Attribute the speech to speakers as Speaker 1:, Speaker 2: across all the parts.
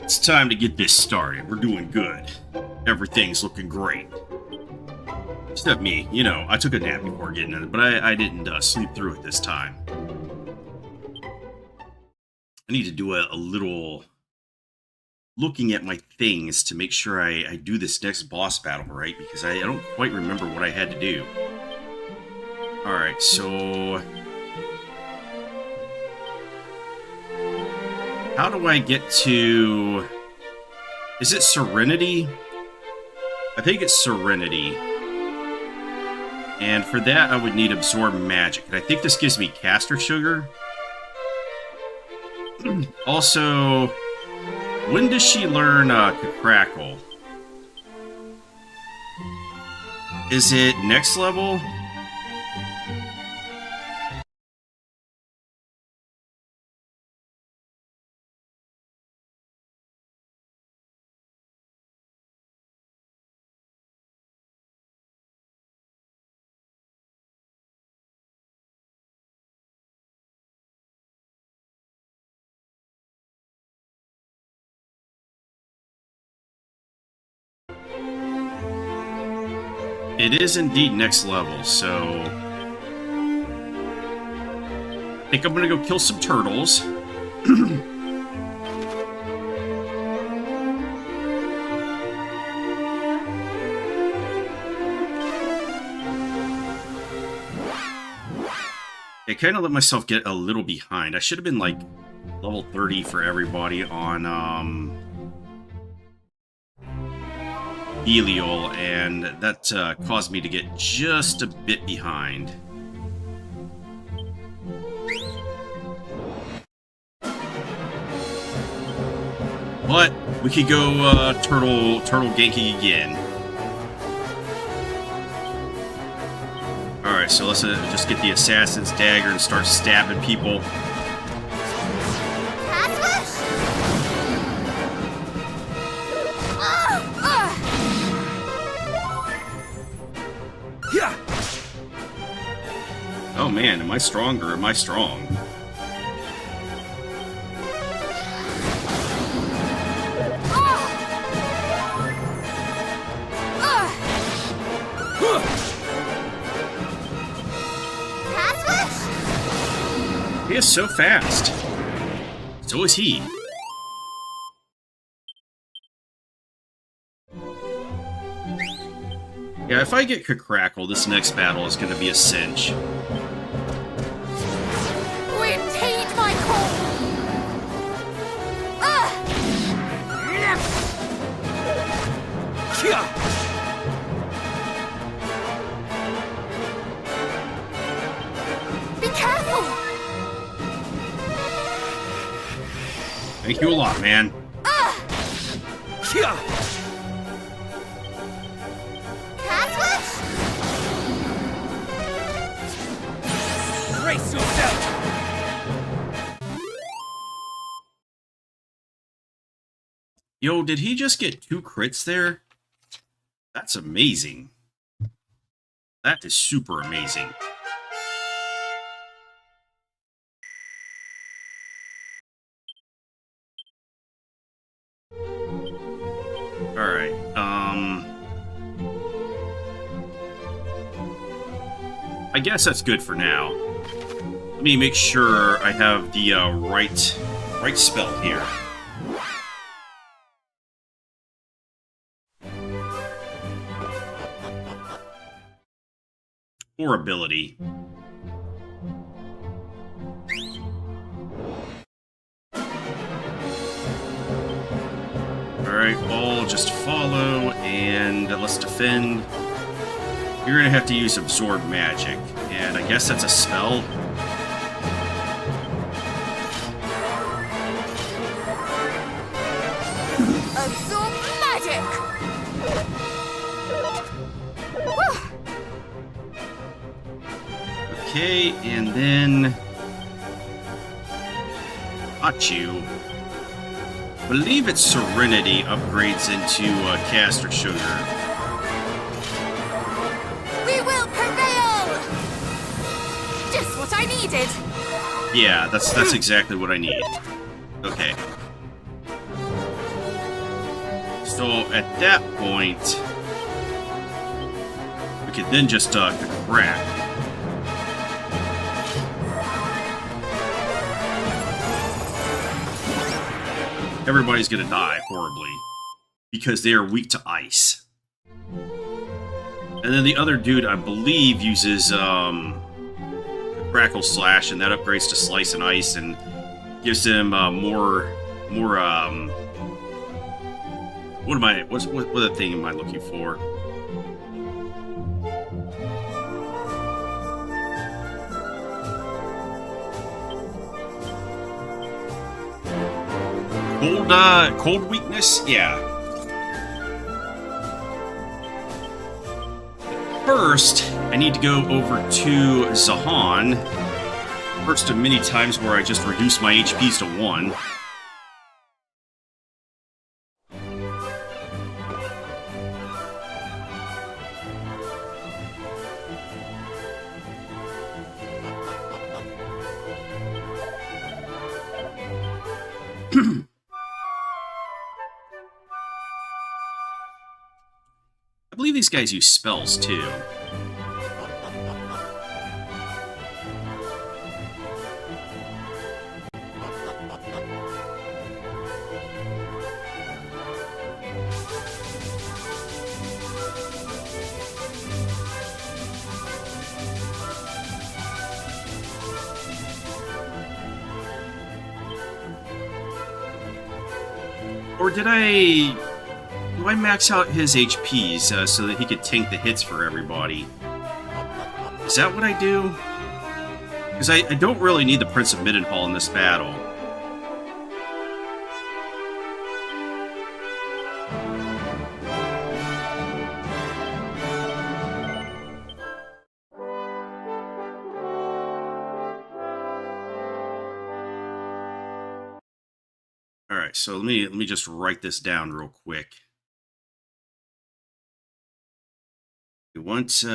Speaker 1: It's time to get this started. We're doing good. Everything's looking great. Except me. You know, I took a nap before getting in it, but I didn't sleep through it this time. I need to do a little looking at my things to make sure I do this next boss battle right, because I don't quite remember what I had to do. Alright, so... how do I get to... is it Serenity? I think it's Serenity. And for that, I would need Absorb Magic. And I think this gives me Caster Sugar. Also, when does she learn Crackle? Is it next level? It is indeed next level, so... I think I'm gonna go kill some turtles. I kind of let myself get a little behind. I should have been like level 30 for everybody on Belial, and that caused me to get just a bit behind. But we could go turtle ganking again. Alright, so let's just get the assassin's dagger and start stabbing people. Oh man, am I strong or am I strong? He is so fast. So is he. Yeah, if I get Crackle, this next battle is going to be a cinch.
Speaker 2: Retain my call. Be careful.
Speaker 1: Thank you a lot, man.
Speaker 3: Brace yourself!
Speaker 1: Yo, did he just get 2 crits there? That's amazing. That is super amazing. Alright, I guess that's good for now. Let me make sure I have the right spell here. Or ability. Alright, all just follow, and let's defend. You're gonna have to use Absorb Magic, and I guess that's a spell.
Speaker 2: Absorb magic.
Speaker 1: Okay, and then... Achu. Believe its Serenity upgrades into Caster Sugar.
Speaker 2: We will prevail! Just what I needed!
Speaker 1: Yeah, that's exactly what I need. Okay. So at that point, we could then just crack. Everybody's gonna die horribly because they are weak to ice. And then the other dude, I believe, uses Crackle Slash, and that upgrades to Slice and Ice and gives him more what other thing am I looking for? Cold weakness? Yeah. First, I need to go over to Zahan. First of many times where I just reduce my HPs to 1. I believe these guys use spells, too. Or did I... Do I max out his HPs so that he could tank the hits for everybody? Is that what I do? Because I don't really need the Prince of Middenhall in this battle. Alright, so let me just write this down real quick. We want, if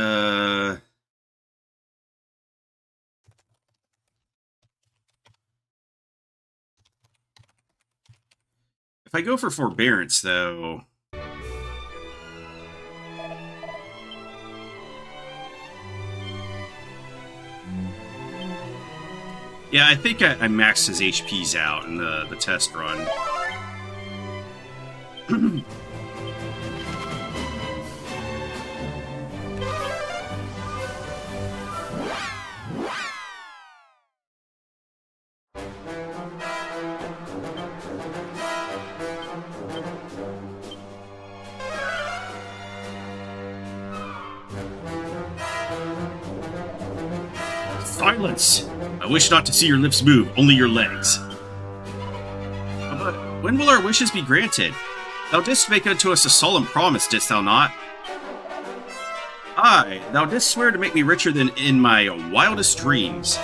Speaker 1: I go for Forbearance, though... Yeah, I think I maxed his HPs out in the test run. Silence! I wish not to see your lips move, only your legs. But when will our wishes be granted? Thou didst make unto us a solemn promise, didst thou not? Aye, thou didst swear to make me richer than in my wildest dreams.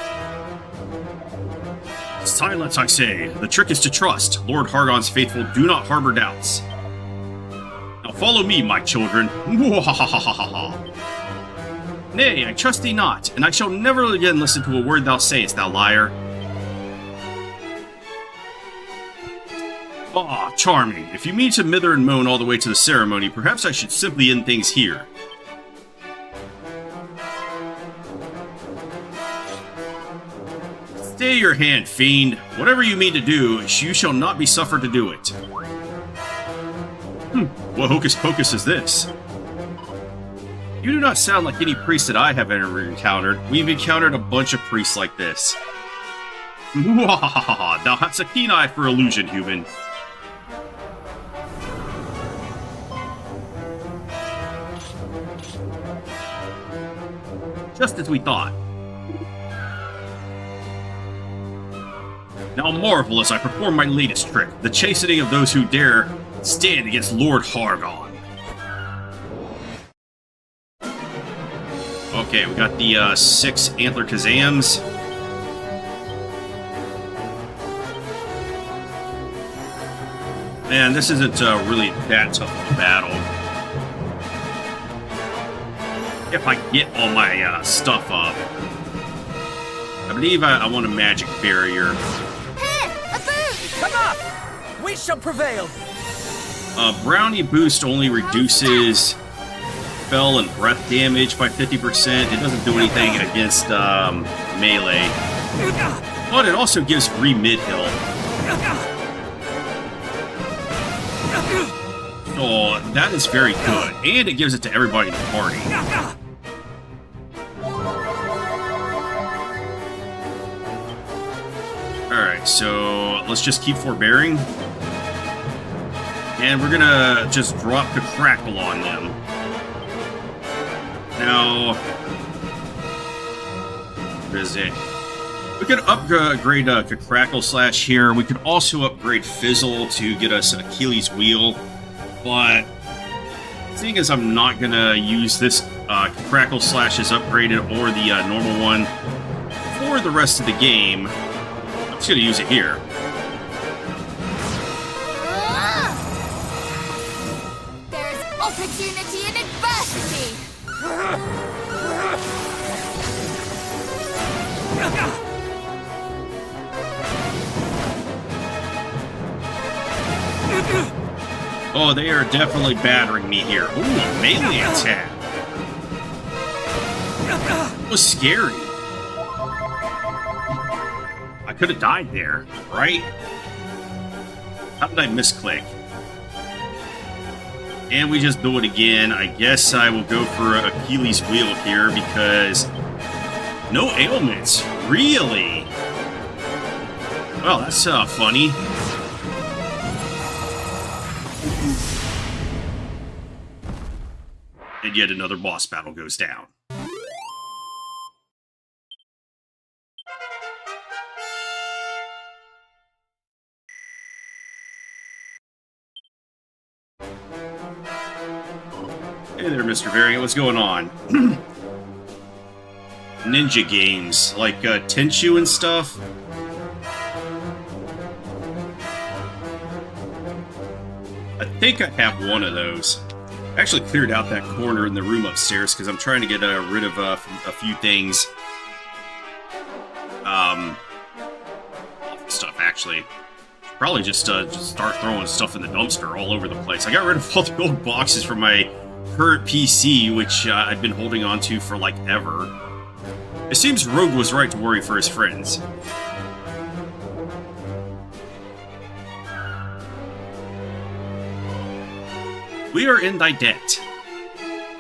Speaker 1: Silence, I say. The trick is to trust. Lord Hargon's faithful do not harbor doubts. Now follow me, my children. Nay, I trust thee not, and I shall never again listen to a word thou sayest, thou liar. Ah, charming. If you mean to mither and moan all the way to the ceremony, perhaps I should simply end things here. Stay your hand, fiend. Whatever you mean to do, you shall not be suffered to do it. What hocus pocus is this? You do not sound like any priest that I have ever encountered. We've encountered a bunch of priests like this. Thou hast a keen eye for illusion, human. Just as we thought. Now marvel as I perform my latest trick, the chastening of those who dare stand against Lord Hargon. Okay, we got the 6 antler Kazams. Man, this isn't really that tough of a battle. If I get all my stuff up. I believe I want a magic barrier.
Speaker 2: Here, a boost!
Speaker 3: Come up! We shall prevail!
Speaker 1: Brownie boost only reduces spell and breath damage by 50%. It doesn't do anything against melee. But it also gives free mid-hill. Oh, that is very good. And it gives it to everybody in the party. Alright, so let's just keep forbearing. And we're gonna just drop the crackle on them. Now, what is it? We could upgrade Crackle Slash here. We could also upgrade Fizzle to get us Achilles Wheel. But seeing as I'm not gonna use this Crackle Slash as upgraded or the normal one for the rest of the game, I'm just gonna use it here.
Speaker 2: There's opportunity in adversity!
Speaker 1: Oh, they are definitely battering me here. Ooh, a melee attack. That was scary. I could have died there, right? How did I misclick? And we just do it again. I guess I will go for Achilles Wheel here because no ailments, really? Well, that's funny. And yet another boss battle goes down. Hey there, Mr. Variant, what's going on? Ninja games, like Tenchu and stuff. I think I have one of those. I actually cleared out that corner in the room upstairs because I'm trying to get rid of a few things. Stuff, actually. Probably just start throwing stuff in the dumpster all over the place. I got rid of all the old boxes from my current PC, which I've been holding on to for like ever. It seems Rogue was right to worry for his friends. We are in thy debt.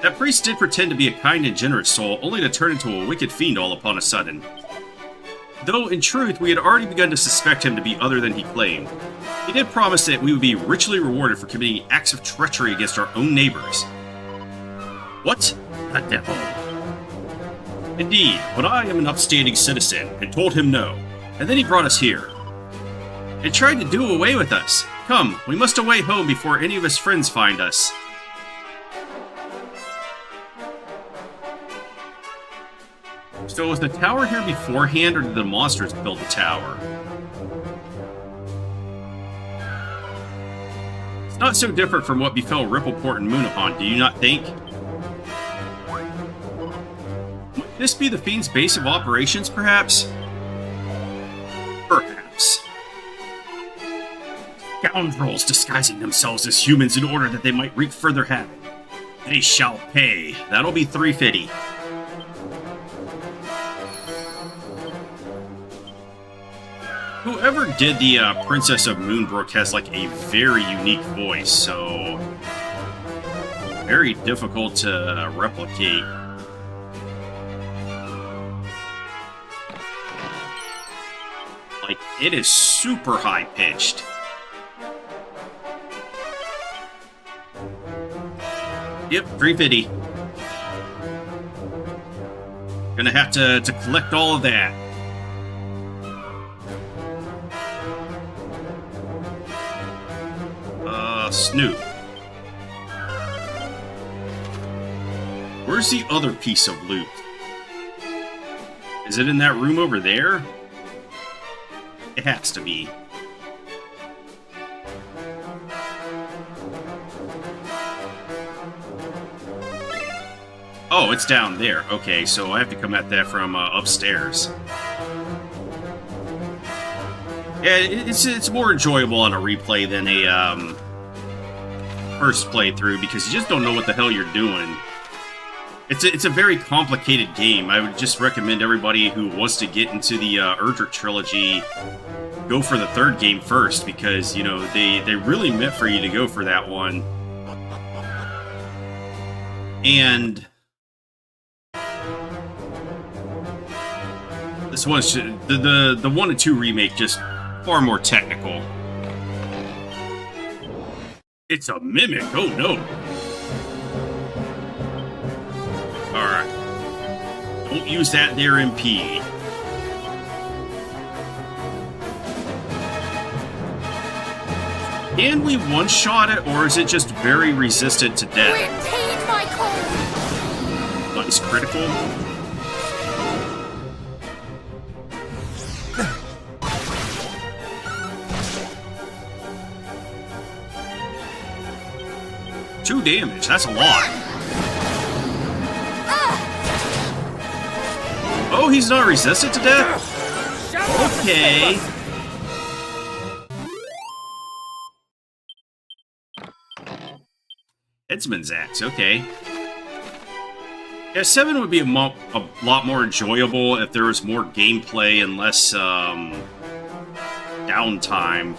Speaker 1: That priest did pretend to be a kind and generous soul, only to turn into a wicked fiend all upon a sudden. Though, in truth, we had already begun to suspect him to be other than he claimed. He did promise that we would be richly rewarded for committing acts of treachery against our own neighbors. What? The devil. Indeed, but I am an upstanding citizen, and told him no, and then he brought us here. And tried to do away with us. Come, we must away home before any of his friends find us. So was the tower here beforehand, or did the monsters build the tower? It's not so different from what befell Rippleport and Moonahon, do you not think? Might this be the Fiend's base of operations, perhaps? Perhaps. Scoundrels disguising themselves as humans in order that they might wreak further havoc. They shall pay. That'll be 350. Whoever did the Princess of Moonbrook has like a very unique voice, so very difficult to replicate. Like, it is super high-pitched. Yep, 350. Gonna have to collect all of that. Snoop. Where's the other piece of loot? Is it in that room over there? It has to be. Oh, it's down there. Okay, so I have to come at that from upstairs. Yeah, it's more enjoyable on a replay than a first playthrough because you just don't know what the hell you're doing. It's a very complicated game. I would just recommend everybody who wants to get into the Erdrick trilogy go for the third game first because, you know, they really meant for you to go for that one. And this one, the 1 and 2 remake, just far more technical. It's a mimic. Oh no! All right, don't use that there, MP. Can we one-shot it, or is it just very resistant to death?
Speaker 2: Retain my cold.
Speaker 1: Nice critical. Two damage, that's a lot. Oh, he's not resistant to death? Okay. Headsman's Axe, okay. Yeah, 7 would be a lot more enjoyable if there was more gameplay and less downtime.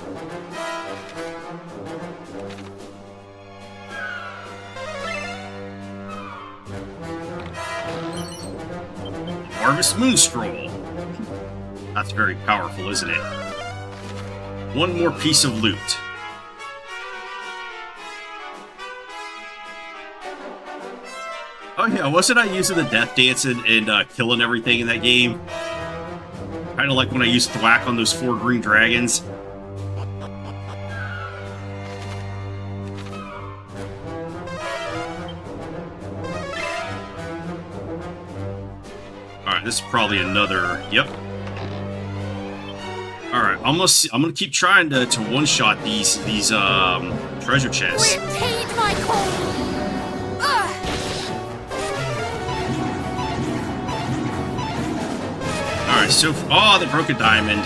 Speaker 1: Harvest Moon Scroll. That's very powerful, isn't it? One more piece of loot. Oh yeah, wasn't I using the Death Dance and killing everything in that game? Kind of like when I used Thwack on those 4 green dragons. Alright, this is probably another... Yep. Alright, I'm gonna keep trying to one-shot these treasure chests.
Speaker 2: Retain my cold.
Speaker 1: Alright, so... Oh, they broke a diamond.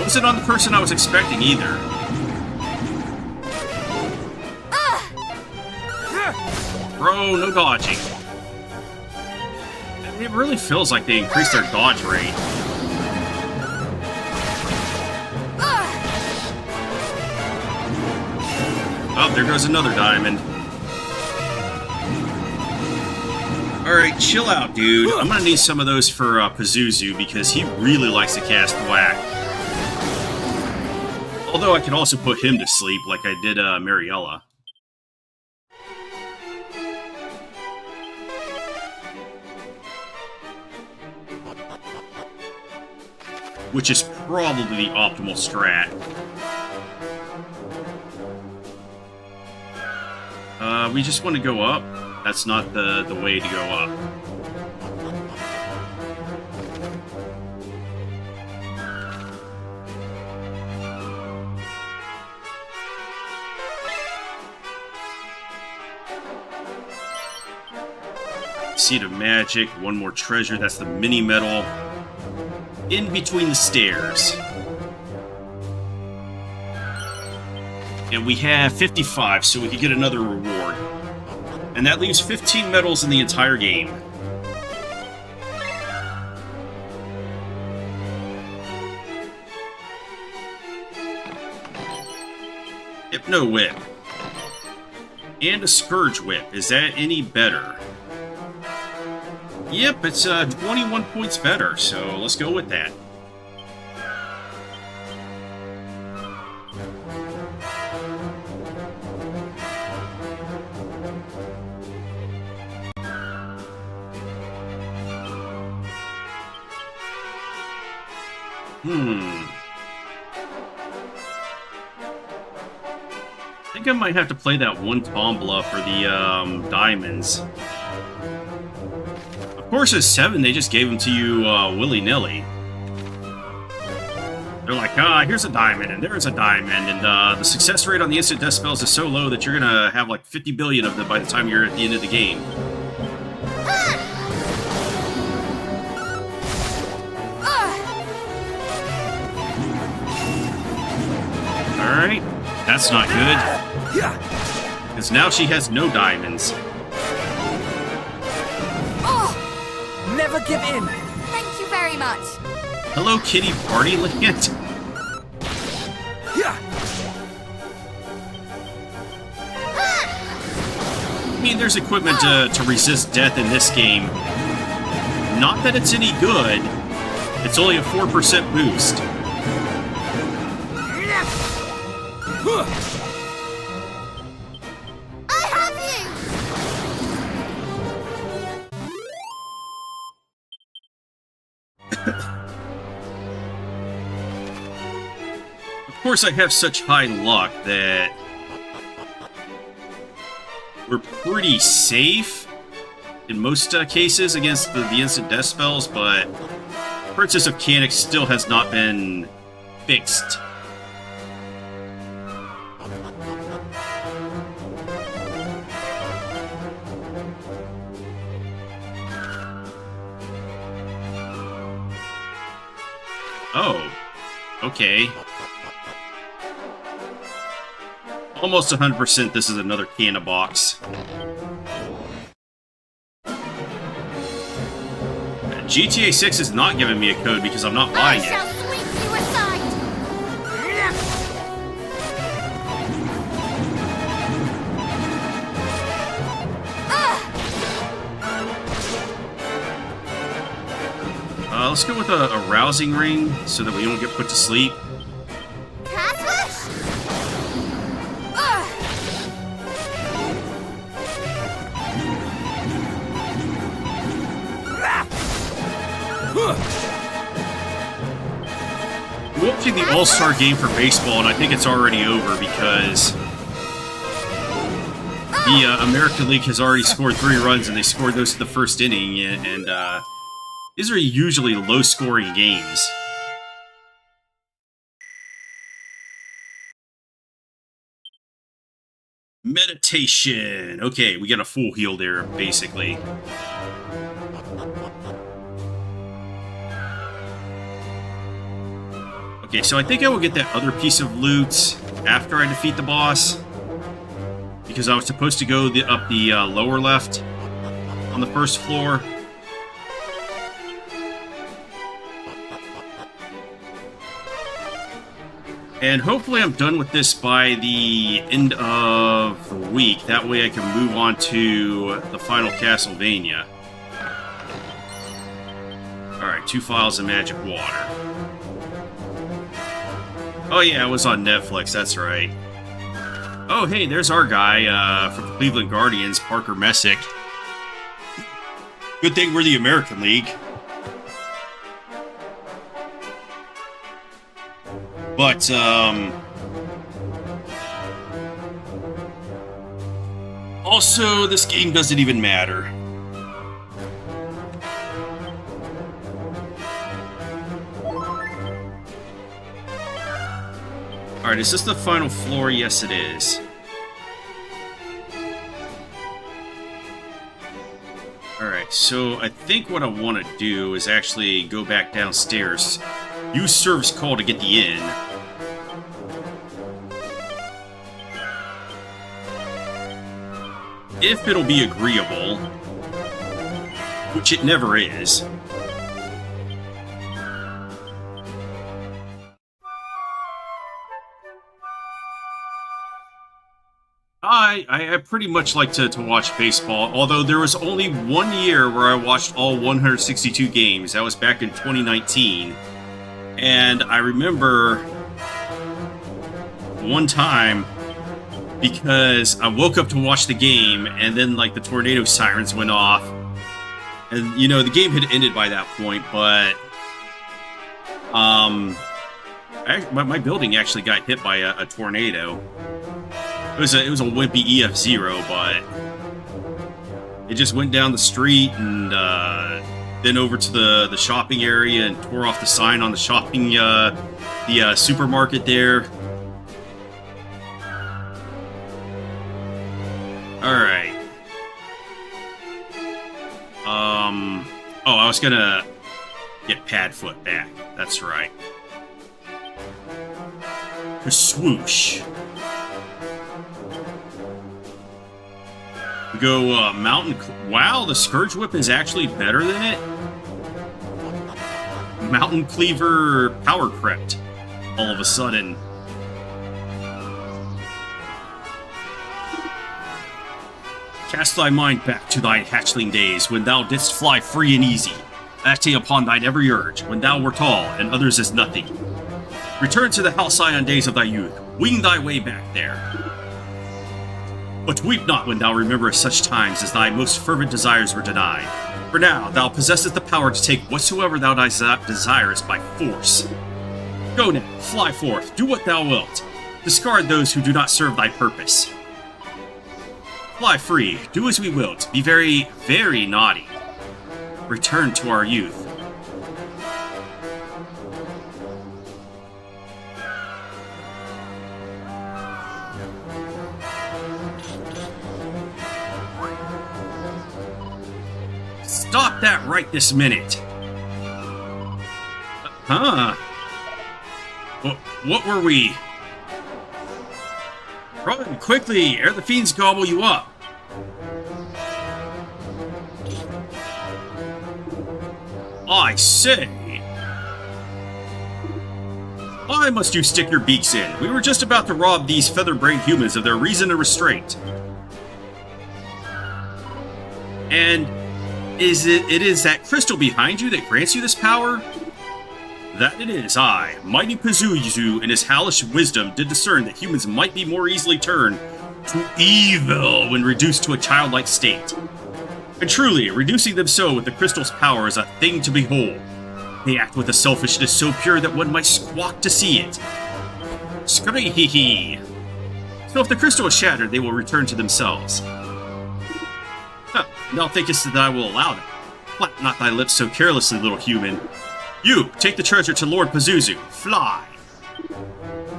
Speaker 1: Wasn't on the person I was expecting either. Bro, no dodging. It really feels like they increased their dodge rate. Oh, there goes another diamond. Alright, chill out, dude. I'm gonna need some of those for Pazuzu because he really likes to cast Thwack. Although I could also put him to sleep like I did Mariella. Which is probably the optimal strat. We just want to go up. That's not the way to go up. Seed of Magic, one more treasure, that's the mini medal. In between the stairs. And we have 55, so we could get another reward. And that leaves 15 medals in the entire game. Hypno Whip. And a Scourge Whip. Is that any better? Yep, it's 21 points better, so let's go with that. I think think I might have to play that one tombola for the diamonds. Of course, at 7, they just gave them to you willy-nilly. They're like, here's a diamond, and there's a diamond, and the success rate on the instant death spells is so low that you're gonna have like 50 billion of them by the time you're at the end of the game. Alright, that's not good. Because now she has no diamonds.
Speaker 3: Never give in.
Speaker 2: Thank you very much.
Speaker 1: Hello, Kitty Party Land. I mean, there's equipment to resist death in this game. Not that it's any good. It's only a 4% boost.
Speaker 2: I have you.
Speaker 1: Of course, I have such high luck that we're pretty safe in most cases against the instant death spells, but Princess of Canucks still has not been fixed. Oh, okay. Almost 100% this is another canna box. GTA 6 is not giving me a code because I'm not buying
Speaker 2: I shall
Speaker 1: it.
Speaker 2: sweep you aside.
Speaker 1: Let's go with a rousing ring so that we don't get put to sleep.
Speaker 2: Catfish?
Speaker 1: We're watching the All-Star game for baseball, and I think it's already over because the American League has already scored 3 runs, and they scored those in the first inning, and these are usually low-scoring games. Meditation. Okay, we got a full heal there, basically. Okay, so I think I will get that other piece of loot after I defeat the boss. Because I was supposed to go up the lower left on the first floor. And hopefully I'm done with this by the end of the week. That way I can move on to the final Castlevania. Alright, 2 vials of magic water. Oh yeah, it was on Netflix, that's right. Oh hey, there's our guy from the Cleveland Guardians, Parker Messick. Good thing we're the American League. But, also, this game doesn't even matter. Alright, is this the final floor? Yes, it is. Alright, so I think what I want to do is actually go back downstairs, use service call to get the inn. If it'll be agreeable, which it never is. I pretty much like to watch baseball, although there was only 1 year where I watched all 162 games. That was back in 2019. And I remember one time, because I woke up to watch the game, and then, like, the tornado sirens went off. And, you know, the game had ended by that point, but... my building actually got hit by a tornado. It was a wimpy EF0, but it just went down the street and then over to the shopping area and tore off the sign on the shopping the supermarket there. All right. Oh, I was gonna get Padfoot back. That's right. Swoosh. We go Mountain... Wow, the Scourge Whip is actually better than it? Mountain Cleaver Power Crept. All of a sudden. Cast thy mind back to thy hatchling days, when thou didst fly free and easy, acting upon thine every urge, when thou wert all, and others as nothing. Return to the halcyon days of thy youth, wing thy way back there. But weep not when thou rememberest such times as thy most fervent desires were denied. For now thou possessest the power to take whatsoever thou desirest by force. Go now, fly forth, do what thou wilt. Discard those who do not serve thy purpose. Fly free, do as we wilt, be very, very naughty. Return to our youth. Stop that right this minute! Huh? What were we? Run, quickly, ere the fiends gobble you up! I say! Why must you stick your beaks in? We were just about to rob these feather-brained humans of their reason and restraint. And it is that crystal behind you that grants you this power? That it is, I, mighty Pazuzu, in his hellish wisdom, did discern that humans might be more easily turned to evil when reduced to a childlike state. And truly, reducing them so with the crystal's power is a thing to behold. They act with a selfishness so pure that one might squawk to see it. Scree-hee-hee. So if the crystal is shattered, they will return to themselves. Huh, thou thinkest that I will allow that. Flap not thy lips so carelessly, little human. You, take the treasure to Lord Pazuzu. Fly!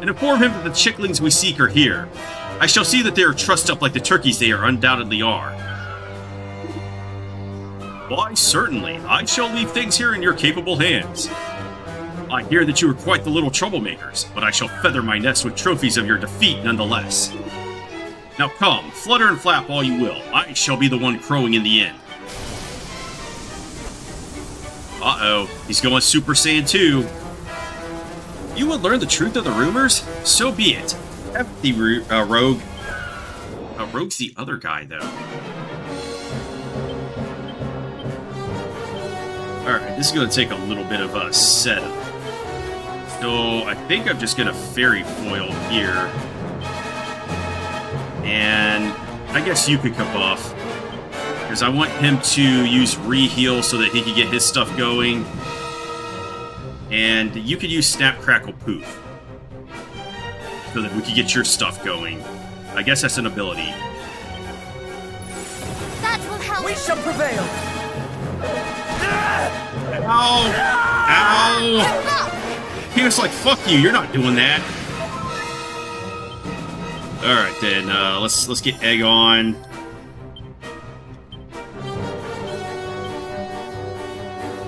Speaker 1: And inform him that the chicklings we seek are here. I shall see that they are trussed up like the turkeys they undoubtedly are. Why, certainly. I shall leave things here in your capable hands. I hear that you are quite the little troublemakers, but I shall feather my nest with trophies of your defeat nonetheless. Now come, flutter and flap all you will. I shall be the one crowing in the end. Uh-oh, he's going Super Saiyan 2. You would learn the truth of the rumors? So be it. Have the Rogue. Rogue's the other guy, though. Alright, this is going to take a little bit of a setup. So, I think I'm just going to Fairy Foil here. And I guess you could come off. Because I want him to use Re-Heal so that he can get his stuff going. And you could use Snap, Crackle, Poof. So that we could get your stuff going. I guess that's an ability.
Speaker 2: That will help.
Speaker 3: We shall prevail.
Speaker 1: Ow! Ow! He was like, fuck you, you're not doing that. Alright then, let's get Egg on.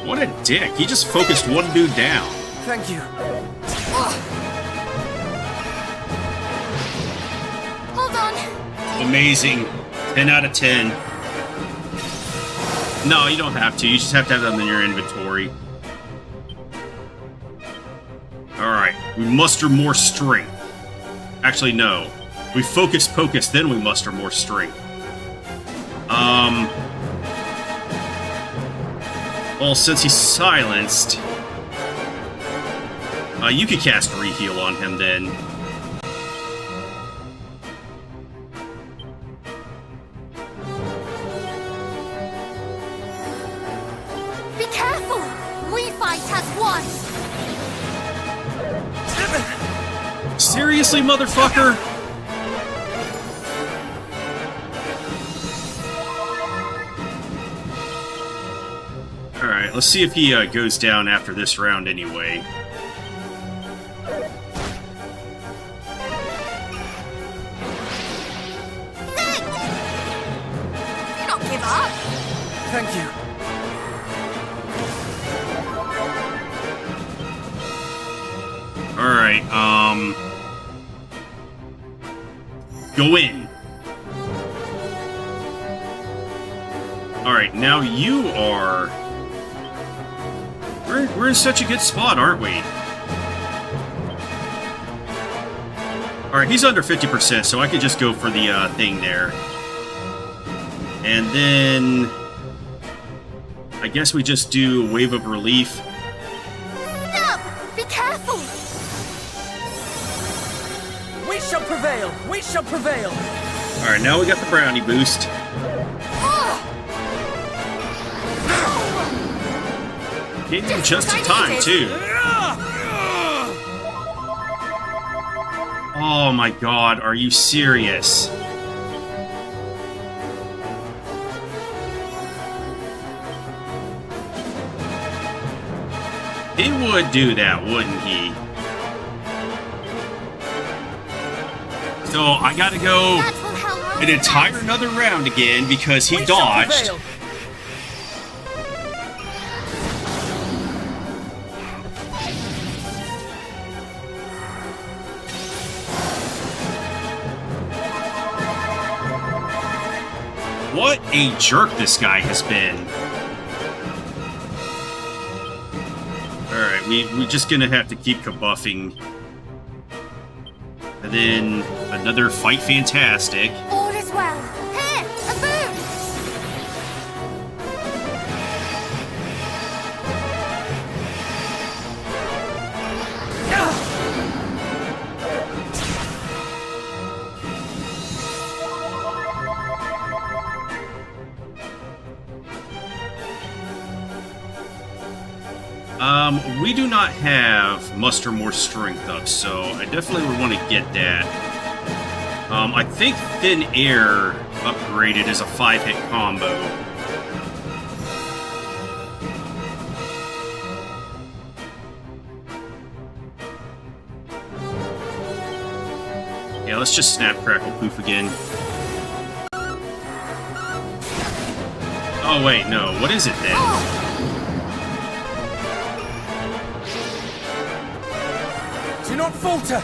Speaker 1: What a dick, he just focused one dude down.
Speaker 3: Thank you.
Speaker 2: Hold on.
Speaker 1: Amazing. 10 out of 10. No, you don't have to. You just have to have them in your inventory. Alright, we muster more strength. Actually, no. We focus Pocus, then we muster more strength. Well, since he's silenced... you could cast Re-Heal on him, then.
Speaker 2: Be careful. We fight as one.
Speaker 1: Seriously, motherfucker? Alright, let's see if he goes down after this round anyway.
Speaker 2: Do not give up.
Speaker 3: Thank you.
Speaker 1: Alright, go in. Alright, now you are... We're in such a good spot, aren't we? Alright, he's under 50%, so I could just go for the thing there. And then... I guess we just do a Wave of Relief.
Speaker 2: Snub! Be careful!
Speaker 3: We shall prevail! We shall prevail!
Speaker 1: Alright, now we got the brownie boost. Came in just in time, too. Oh my god, are you serious? He would do that, wouldn't he? So I gotta go
Speaker 2: That will help.
Speaker 1: an entire another round again because he
Speaker 3: We shall
Speaker 1: dodged.
Speaker 3: prevail.
Speaker 1: What a jerk this guy has been. Alright, we're just gonna have to keep kabuffing. And then another Fight Fantastic.
Speaker 2: All is well. Here, a boon!
Speaker 1: We do not have muster more strength up, so I definitely would want to get that. I think Thin Air upgraded as a 5-hit combo. Yeah, let's just Snap, Crackle, Poof again. Oh wait, no, what is it then?
Speaker 3: Do not falter!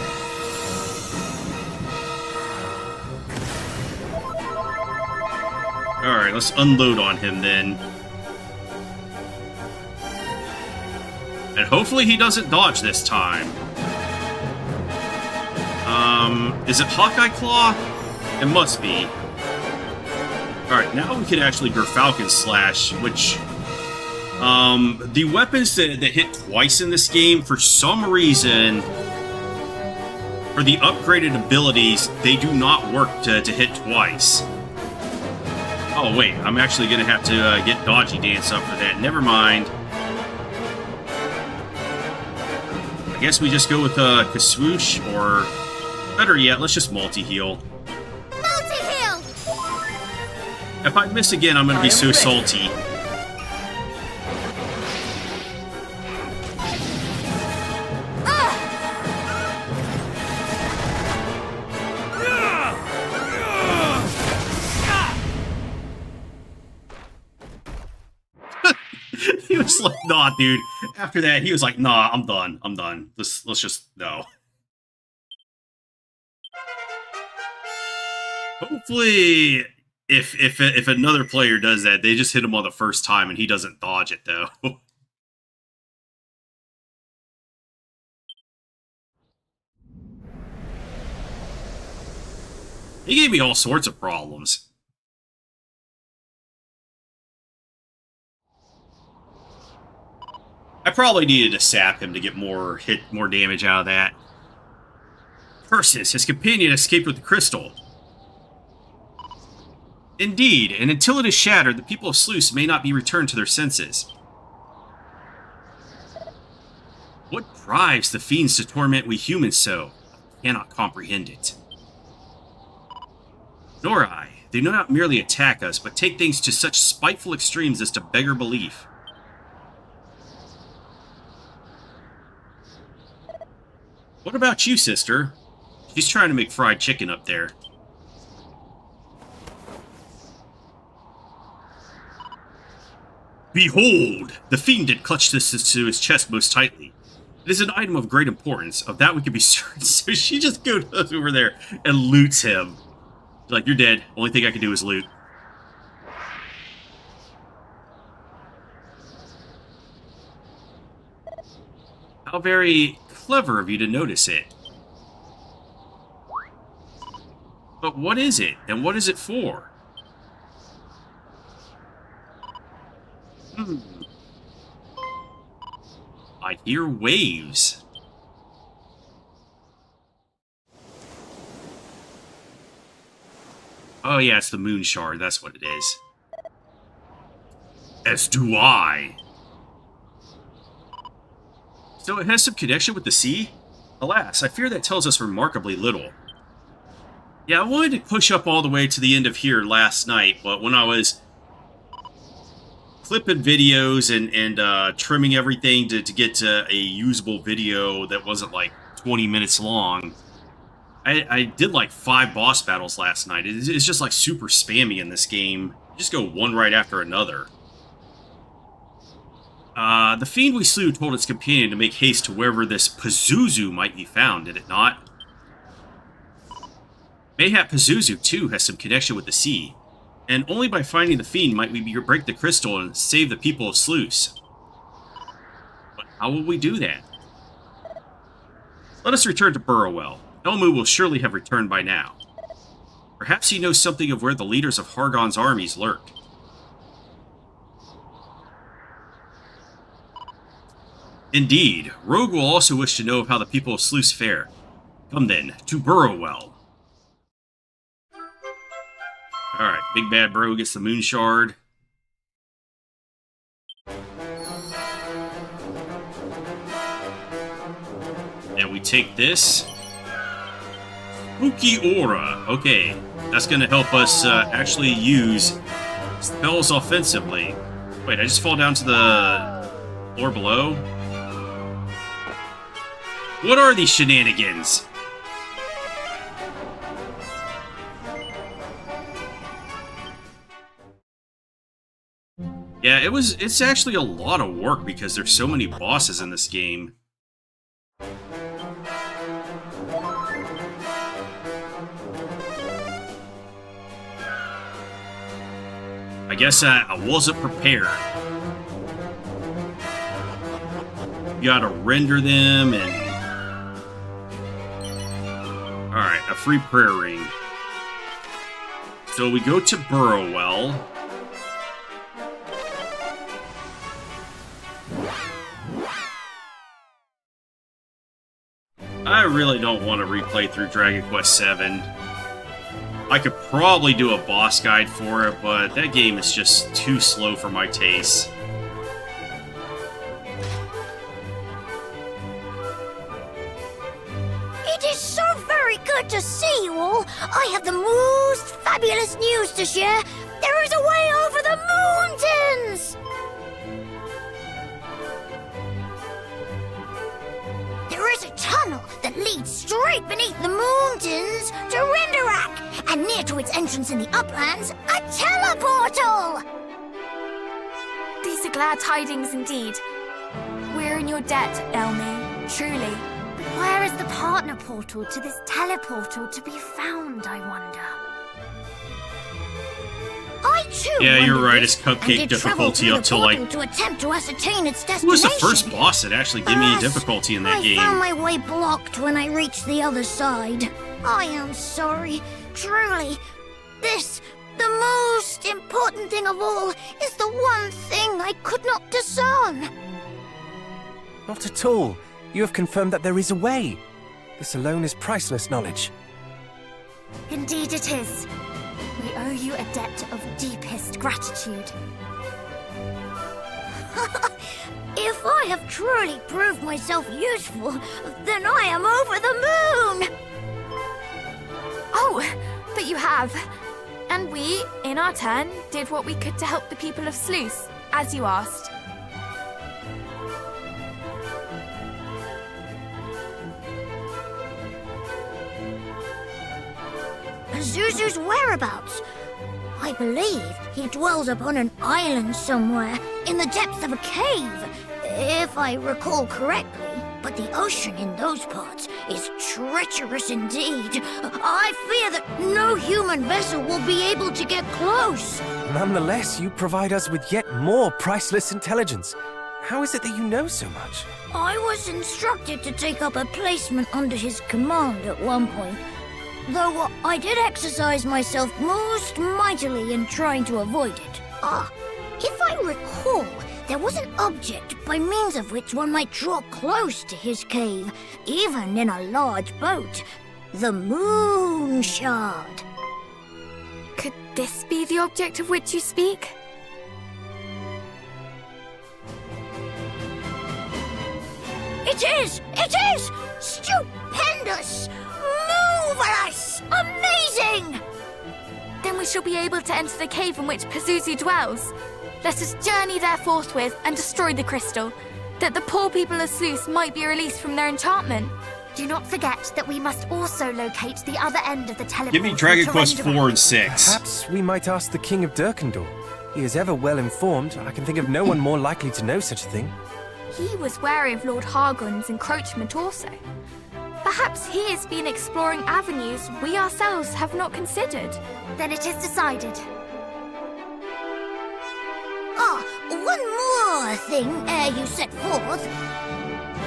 Speaker 1: Alright, let's unload on him then. And hopefully he doesn't dodge this time. Is it Hawkeye Claw? It must be. Alright, now we can actually Gerfalcon Slash, which... the weapons that hit twice in this game, for some reason... For the upgraded abilities, they do not work to hit twice. Oh wait, I'm actually gonna have to get Dodgy Dance up for that. Never mind. I guess we just go with Kaswoosh, or better yet, let's just multi-heal.
Speaker 2: Multi-heal!
Speaker 1: If I miss again, I'm gonna be so salty. He was like, nah, dude. After that, he was like, nah, I'm done. I'm done. Let's just, no. Hopefully, if another player does that, they just hit him on the first time and he doesn't dodge it, though. He gave me all sorts of problems. I probably needed to sap him to get more damage out of that. Persis, his companion, escaped with the crystal. Indeed, and until it is shattered, the people of Sluice may not be returned to their senses. What drives the fiends to torment we humans so? I cannot comprehend it. Nor I. They do not merely attack us, but take things to such spiteful extremes as to beggar belief. What about you, sister? She's trying to make fried chicken up there. Behold! The fiend had clutched this to his chest most tightly. It is an item of great importance. Of that we can be certain. So she just goes over there and loots him. She's like, you're dead. Only thing I can do is loot. How very clever of you to notice it. But what is it? And what is it for? I hear waves. Oh yeah, it's the moon shard. That's what it is. As do I. So it has some connection with the sea? Alas, I fear that tells us remarkably little. Yeah, I wanted to push up all the way to the end of here last night, but when I was clipping videos and trimming everything to get to a usable video that wasn't like 20 minutes long, I did like 5 boss battles last night. It's just like super spammy in this game. You just go one right after another. The fiend we slew told its companion to make haste to wherever this Pazuzu might be found, did it not? Mayhap Pazuzu, too, has some connection with the sea, and only by finding the fiend might we break the crystal and save the people of Sluice. But how will we do that? Let us return to Burrowell. Elmu will surely have returned by now. Perhaps he knows something of where the leaders of Hargon's armies lurk. Indeed, Rogue will also wish to know of how the people of Sluice fare. Come then, to Burrowell. Alright, Big Bad Bro gets the Moon Shard. And we take this. Spooky Aura. Okay, that's going to help us actually use spells offensively. Wait, I just fall down to the floor below? What are these shenanigans? Yeah, it's actually a lot of work because there's so many bosses in this game. I guess I wasn't prepared. You gotta render them and... Alright, a free prayer ring. So we go to Burrowell. I really don't want to replay through Dragon Quest VII. I could probably do a boss guide for it, but that game is just too slow for my taste.
Speaker 2: It is so very good to see you all. I have the most fabulous news to share. There is a way over the mountains! There is a tunnel that leads straight beneath the mountains to Renderak, and near to its entrance in the uplands, a teleportal!
Speaker 4: These are glad tidings indeed. We're in your debt, Elmi, truly.
Speaker 2: Where is the partner portal to this teleportal to be found, I wonder? I too
Speaker 1: Yeah, you're
Speaker 2: wondered
Speaker 1: right.
Speaker 2: this,
Speaker 1: It's
Speaker 2: and
Speaker 1: cupcake
Speaker 2: did travel
Speaker 1: difficulty
Speaker 2: through
Speaker 1: up
Speaker 2: the
Speaker 1: to like...
Speaker 2: portal to attempt to ascertain its destination.
Speaker 1: Who was the first boss that actually gave me a
Speaker 2: But
Speaker 1: difficulty in that
Speaker 2: I
Speaker 1: game?
Speaker 2: found my way blocked when I reached the other side. I am sorry, truly. This, the most important thing of all, is the one thing I could not discern.
Speaker 3: Not at all. You have confirmed that there is a way. This alone is priceless knowledge.
Speaker 4: Indeed it is. We owe you a debt of deepest gratitude.
Speaker 2: If I have truly proved myself useful, then I am over the moon!
Speaker 4: Oh, but you have. And we, in our turn, did what we could to help the people of Sluice, as you asked.
Speaker 2: Pazuzu's whereabouts. I believe he dwells upon an island somewhere in the depths of a cave, if I recall correctly. But the ocean in those parts is treacherous indeed. I fear that no human vessel will be able to get close.
Speaker 3: Nonetheless, you provide us with yet more priceless intelligence. How is it that you know so much?
Speaker 2: I was instructed to take up a placement under his command at one point, though I did exercise myself most mightily in trying to avoid it. If I recall, there was an object by means of which one might draw close to his cave, even in a large boat. The Moon Shard.
Speaker 4: Could this be the object of which you speak?
Speaker 2: It is! It is! Stupendous! Marvelous! Amazing!
Speaker 4: Then we shall be able to enter the cave in which Pazuzu dwells. Let us journey there forthwith and destroy the crystal, that the poor people of Sluice might be released from their enchantment.
Speaker 5: Do not forget that we must also locate the other end of the teleport.
Speaker 1: Give me Dragon Quest 4 and 6.
Speaker 3: Perhaps we might ask the King of Durkendor. He is ever well informed. I can think of no one more likely to know such a thing.
Speaker 4: He was wary of Lord Hargon's encroachment also. Perhaps he has been exploring avenues we ourselves have not considered.
Speaker 5: Then it is decided.
Speaker 2: One more thing ere you set forth.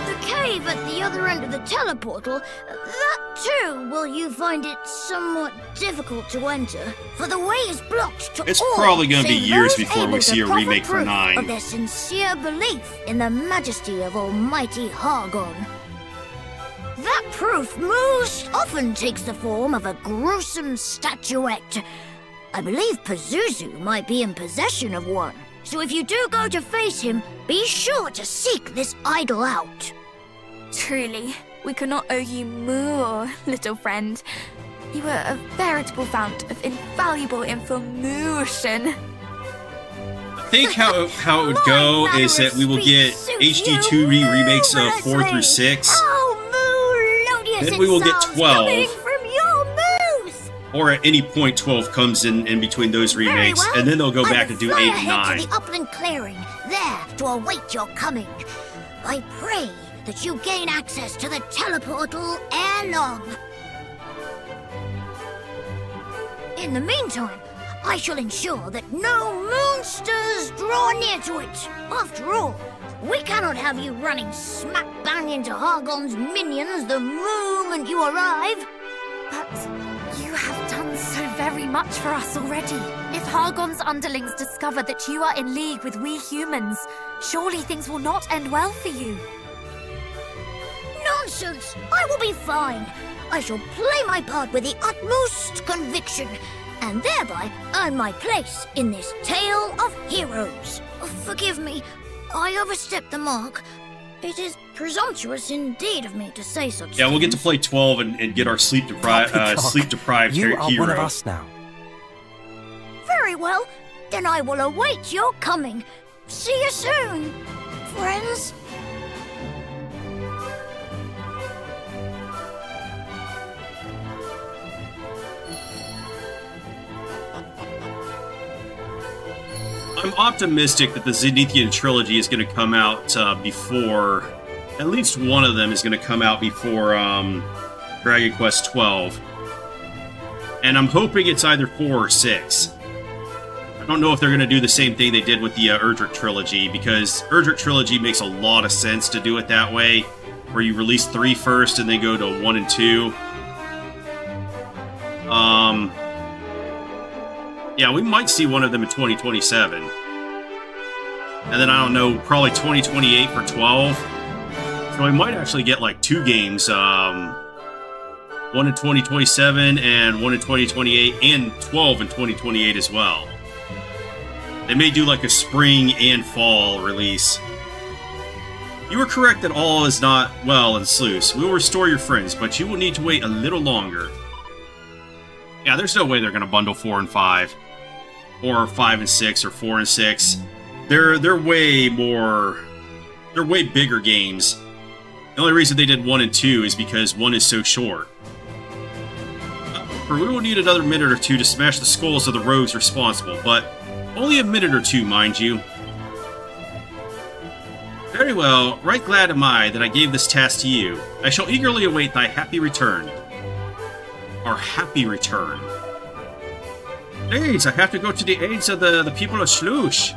Speaker 2: The cave at the other end of the teleportal, that too will you find it somewhat difficult to enter, for the way is blocked to
Speaker 1: It's
Speaker 2: all
Speaker 1: probably gonna be
Speaker 2: save
Speaker 1: years
Speaker 2: those
Speaker 1: before we
Speaker 2: able
Speaker 1: see
Speaker 2: to
Speaker 1: a
Speaker 2: proffer
Speaker 1: remake for
Speaker 2: proof
Speaker 1: 9.
Speaker 2: of their sincere belief in the majesty of Almighty Hargon. That proof most often takes the form of a gruesome statuette. I believe Pazuzu might be in possession of one. So if you do go to face him, be sure to seek this idol out.
Speaker 4: Truly, we could not owe you more, little friend. You were a veritable fount of invaluable information.
Speaker 1: I think how it would go is that we will get HD-2D remakes of 4 through 6.
Speaker 2: Oh, melodious
Speaker 1: Then we will get
Speaker 2: sounds
Speaker 1: 12.
Speaker 2: coming from your mouth.
Speaker 1: Or at any point 12 comes in between those
Speaker 2: Very
Speaker 1: remakes,
Speaker 2: well.
Speaker 1: and then they'll go
Speaker 2: I
Speaker 1: back
Speaker 2: will
Speaker 1: and do
Speaker 2: fly
Speaker 1: 8 and
Speaker 2: ahead
Speaker 1: 9.
Speaker 2: to the upland clearing, there to await your coming. I pray that you gain access to the teleportal ere long. In the meantime, I shall ensure that no moonsters draw near to it. After all, we cannot have you running smack bang into Hargon's minions the moment you arrive.
Speaker 5: But you have done so very much for us already. If Hargon's underlings discover that you are in league with we humans, surely things will not end well for you.
Speaker 2: Nonsense! I will be fine. I shall play my part with the utmost conviction, and thereby earn my place in this tale of heroes. Forgive me, I overstepped the mark. It is presumptuous indeed of me to say such
Speaker 1: Yeah, we'll get to
Speaker 2: things.
Speaker 1: play 12 and get our sleep-deprived
Speaker 3: You are
Speaker 1: hero.
Speaker 3: one of us now.
Speaker 2: Very well, then I will await your coming. See you soon, friends.
Speaker 1: I'm optimistic that the Zenithian trilogy is going to come out before... At least one of them is going to come out before Dragon Quest 12. And I'm hoping it's either 4 or 6. I don't know if they're going to do the same thing they did with the Erdrick trilogy, because Erdrick trilogy makes a lot of sense to do it that way, where you release 3 first and then go to 1 and 2. Yeah, we might see one of them in 2027. And then, I don't know, probably 2028 for 12. So we might actually get, like, 2 games. One in 2027 and one in 2028, and 12 in 2028 as well. They may do, like, a spring and fall release. You were correct that all is not well in Sluice. We will restore your friends, but you will need to wait a little longer. Yeah, there's no way they're going to bundle 4 and 5. Or 5 and 6, or 4 and 6. They're way more... They're way bigger games. The only reason they did 1 and 2 is because 1 is so short. Chopper, we will need another minute or two to smash the skulls of the rogues responsible, but only a minute or two, mind you. Very well, right glad am I that I gave this task to you. I shall eagerly await thy happy return. Our happy return. Aids, I have to go to the aids of the people of Sloosh.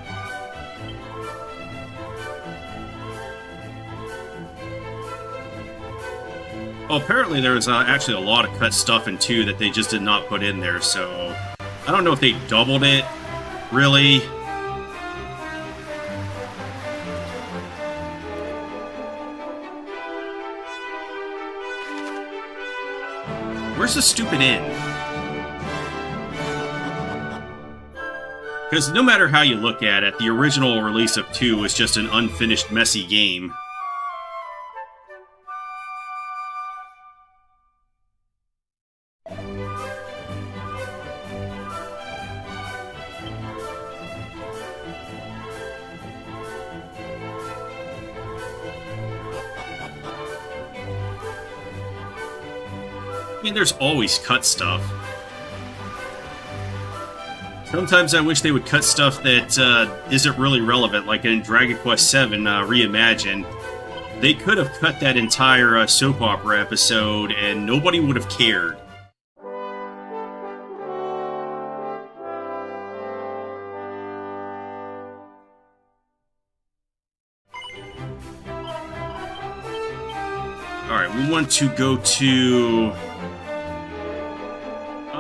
Speaker 1: Well, apparently there was actually a lot of cut stuff in 2 that they just did not put in there, so I don't know if they doubled it, really. Where's the stupid end? Because no matter how you look at it, the original release of 2 was just an unfinished, messy game. I mean, there's always cut stuff. Sometimes I wish they would cut stuff that isn't really relevant, like in Dragon Quest VII Reimagined. They could have cut that entire soap opera episode and nobody would have cared. Alright, we want to go to...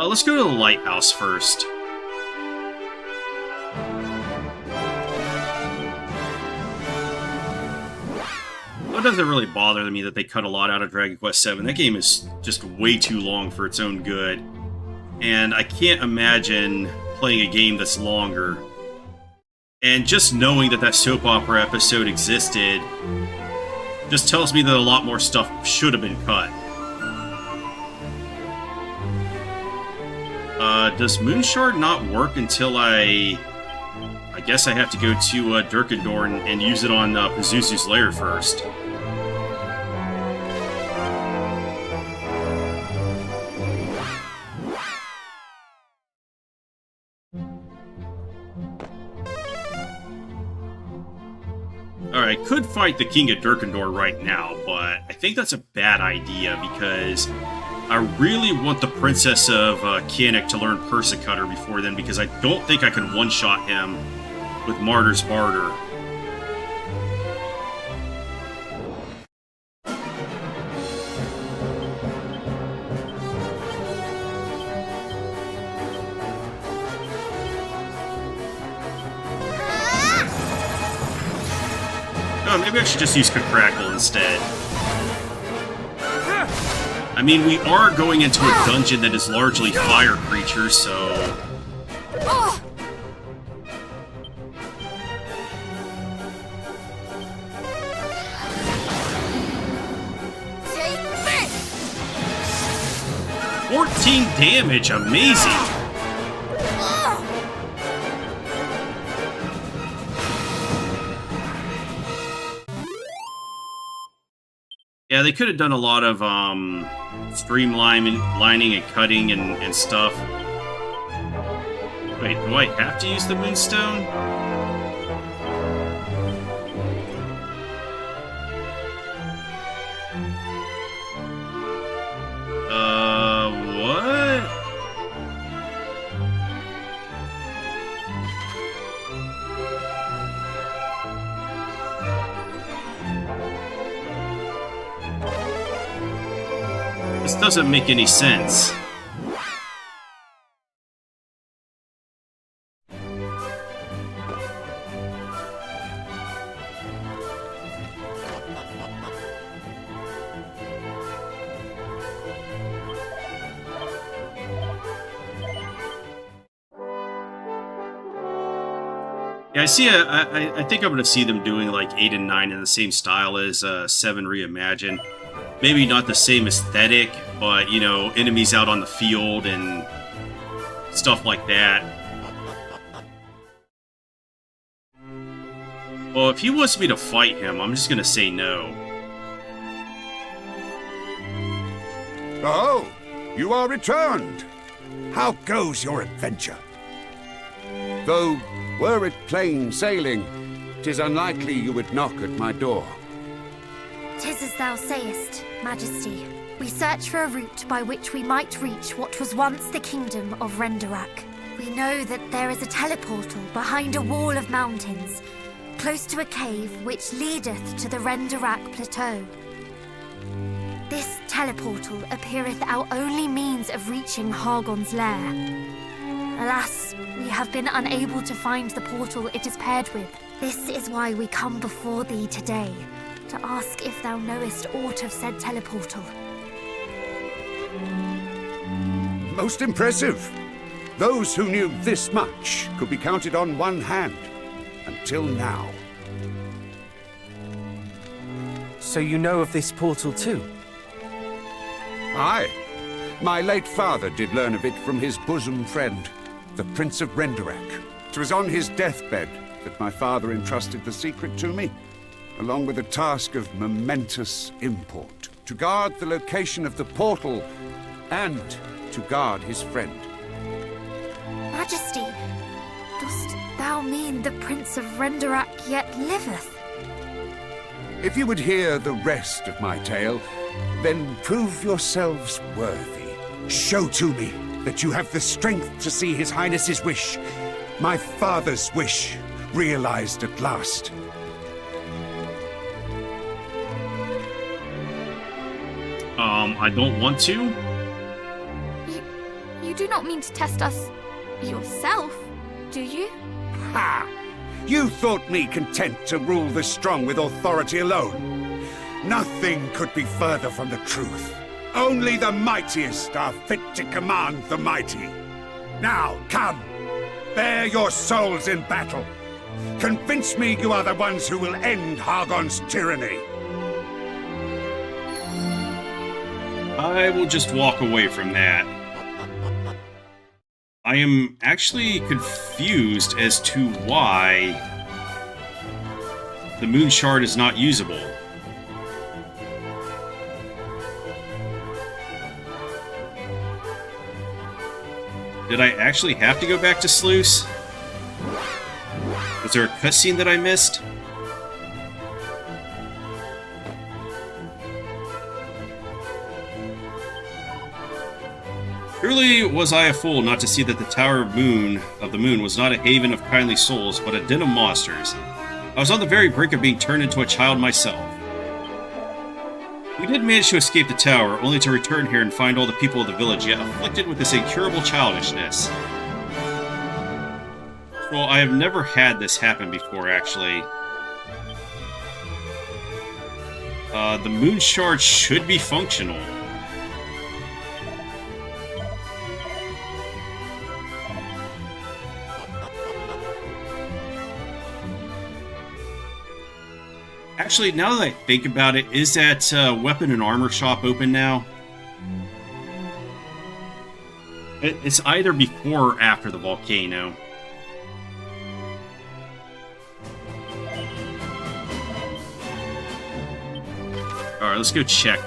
Speaker 1: let's go to the lighthouse first. It doesn't really bother me that they cut a lot out of Dragon Quest VII. That game is just way too long for its own good. And I can't imagine playing a game that's longer. And just knowing that that soap opera episode existed just tells me that a lot more stuff should have been cut. Does Moonshard not work until I guess I have to go to Durkendor and use it on Pazuzu's lair first. Alright, I could fight the King of Durkendor right now, but I think that's a bad idea because I really want the Princess of Kianik to learn Persicutter before then, because I don't think I can one-shot him with Martyr's Barter. Oh, maybe I should just use Crackle instead. I mean, we are going into a dungeon that is largely fire creatures, so...
Speaker 2: Take this!
Speaker 1: 14 damage, amazing! Yeah, they could have done a lot of streamlining and cutting and stuff. Wait, do I have to use the Moonstone? What? This doesn't make any sense. Yeah, I see. I think I'm going to see them doing like 8 and 9 in the same style as 7 Reimagined. Maybe not the same aesthetic, but, you know, enemies out on the field and stuff like that. Well, if he wants me to fight him, I'm just going to say no.
Speaker 6: Oh, you are returned. How goes your adventure? Though, were it plain sailing, 'tis unlikely you would knock at my door.
Speaker 5: 'Tis as thou sayest, Majesty. We search for a route by which we might reach what was once the kingdom of Renderak. We know that there is a teleportal behind a wall of mountains, close to a cave which leadeth to the Renderak plateau. This teleportal appeareth our only means of reaching Hargon's lair. Alas, we have been unable to find the portal it is paired with. This is why we come before thee today, to ask if thou knowest aught of said teleportal.
Speaker 6: Most impressive. Those who knew this much could be counted on one hand. Until now.
Speaker 3: So you know of this portal too?
Speaker 6: Aye. My late father did learn of it from his bosom friend, the Prince of Renderak. 'Twas on his deathbed that my father entrusted the secret to me, along with a task of momentous import, to guard the location of the portal and to guard his friend.
Speaker 5: Majesty, dost thou mean the Prince of Renderak yet liveth?
Speaker 6: If you would hear the rest of my tale, then prove yourselves worthy. Show to me that you have the strength to see His Highness's wish, my father's wish, realized at last.
Speaker 1: I don't want to.
Speaker 4: You do not mean to test us yourself, do you?
Speaker 6: Ha! You thought me content to rule the strong with authority alone. Nothing could be further from the truth. Only the mightiest are fit to command the mighty. Now, come! Bare your souls in battle. Convince me you are the ones who will end Hargon's tyranny.
Speaker 1: I will just walk away from that. I am actually confused as to why the moon shard is not usable. Did I actually have to go back to Sluice? Was there a cutscene that I missed? Truly was I a fool not to see that the Tower of the Moon was not a haven of kindly souls, but a den of monsters. I was on the very brink of being turned into a child myself. We did manage to escape the tower, only to return here and find all the people of the village yet afflicted with this incurable childishness. Well, I have never had this happen before, actually. The moon shard should be functional. Actually, now that I think about it, is that weapon and armor shop open now? It's either before or after the volcano. Alright, let's go check.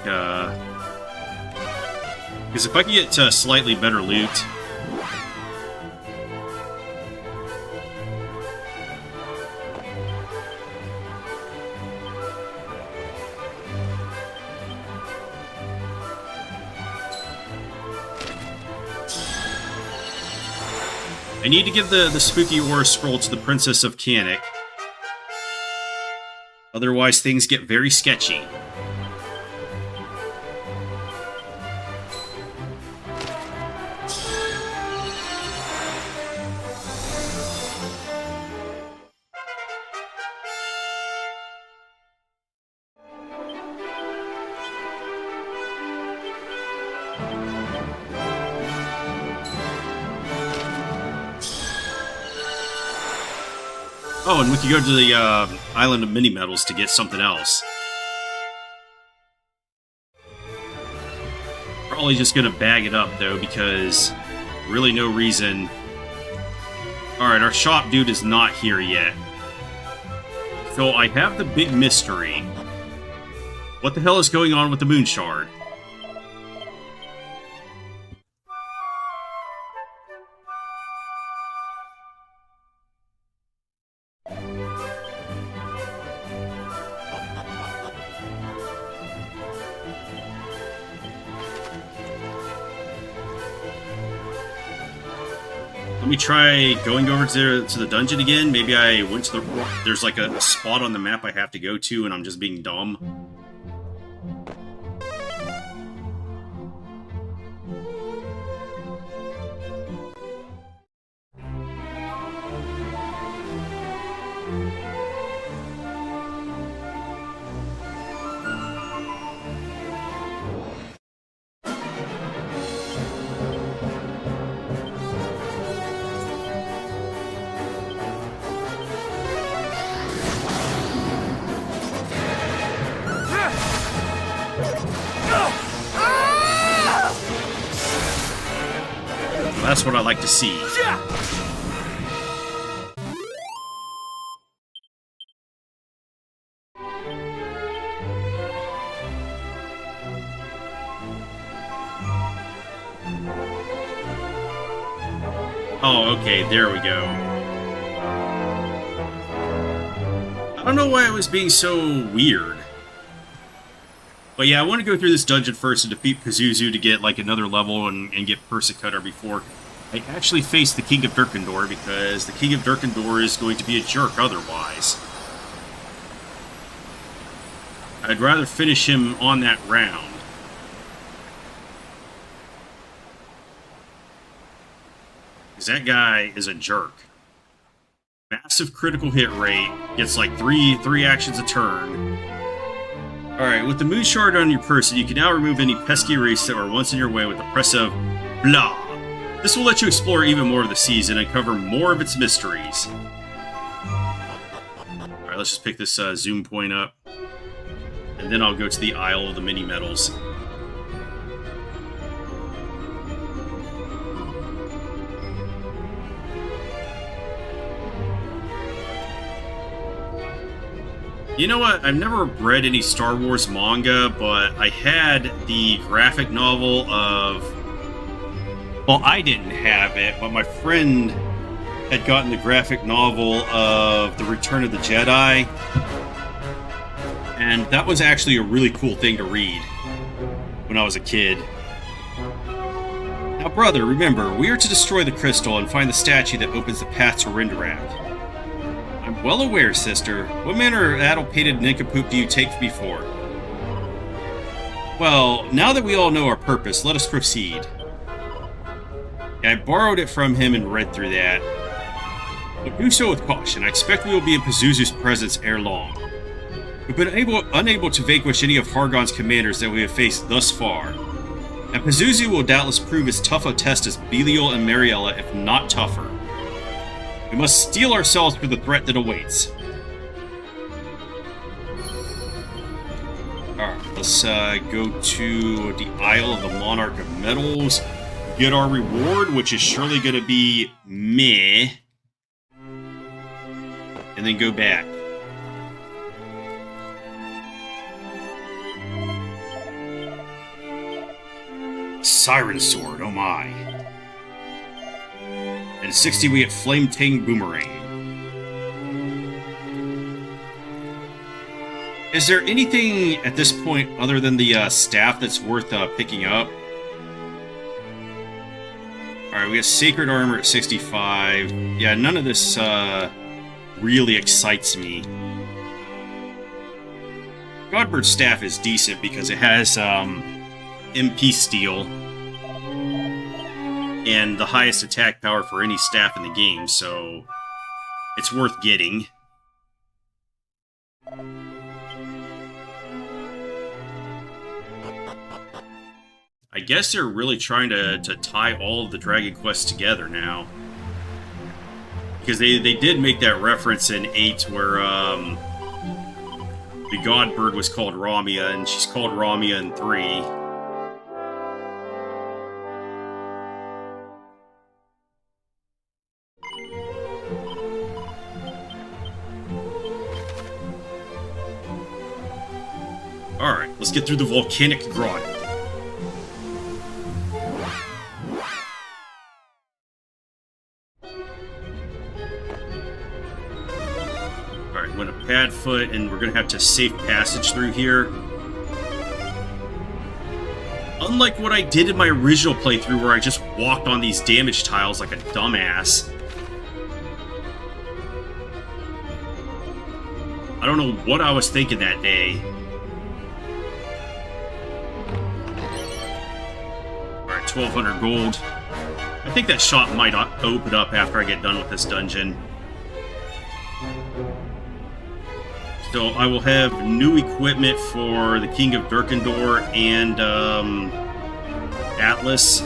Speaker 1: Because if I can get slightly better loot... I need to give the spooky aura scroll to the Princess of Kianic. Otherwise, things get very sketchy. Oh, and we could go to the Island of Mini Metals to get something else. Probably just gonna bag it up, though, because really no reason. Alright, our shop dude is not here yet. So I have the big mystery. What the hell is going on with the moon shard? Let me try going over to the dungeon again. Maybe I went to the... There's like a spot on the map I have to go to, and I'm just being dumb. That's what I like to see. Oh, okay, there we go. I don't know why it was being so weird. But yeah, I want to go through this dungeon first and defeat Pazuzu to get like another level and get Persecutor before I actually face the King of Durkandor, because the King of Durkandor is going to be a jerk otherwise. I'd rather finish him on that round. Because that guy is a jerk. Massive critical hit rate, gets like three actions a turn. Alright, with the Moon Shard on your person, you can now remove any pesky wraiths that were once in your way with the press of blah. This will let you explore even more of the seas and uncover more of its mysteries. Alright, let's just pick this zoom point up. And then I'll go to the Isle of the Mini Metals. You know what? I've never read any Star Wars manga, but I had the graphic novel of... Well, I didn't have it, but my friend had gotten the graphic novel of The Return of the Jedi. And that was actually a really cool thing to read when I was a kid. Now, brother, remember, we are to destroy the crystal and find the statue that opens the path to Renderak. I'm well aware, sister. What manner of addle-pated nincompoop do you take me for? Well, now that we all know our purpose, let us proceed. I borrowed it from him and read through that. But do so with caution. I expect we will be in Pazuzu's presence ere long. We've been unable to vanquish any of Hargon's commanders that we have faced thus far. And Pazuzu will doubtless prove as tough a test as Belial and Mariella, if not tougher. We must steel ourselves for the threat that awaits. Alright, let's go to the Isle of the Monarch of Metals. Get our reward, which is surely going to be meh. And then go back. Siren Sword, oh my. And 60 we get Flame Tang Boomerang. Is there anything at this point other than the staff that's worth picking up? Alright, we got Sacred Armor at 65. Yeah, none of this really excites me. Godbird's staff is decent because it has MP Steel and the highest attack power for any staff in the game, so it's worth getting. I guess they're really trying to tie all of the Dragon Quests together now. Because they did make that reference in 8 where the Godbird was called Ramia, and she's called Ramia in 3. Alright, let's get through the volcanic grot. Alright, went a Padfoot, and we're gonna have to safe passage through here. Unlike what I did in my original playthrough where I just walked on these damage tiles like a dumbass. I don't know what I was thinking that day. Alright, 1200 gold. I think that shop might open up after I get done with this dungeon. So I will have new equipment for the King of Durkandor and Atlas.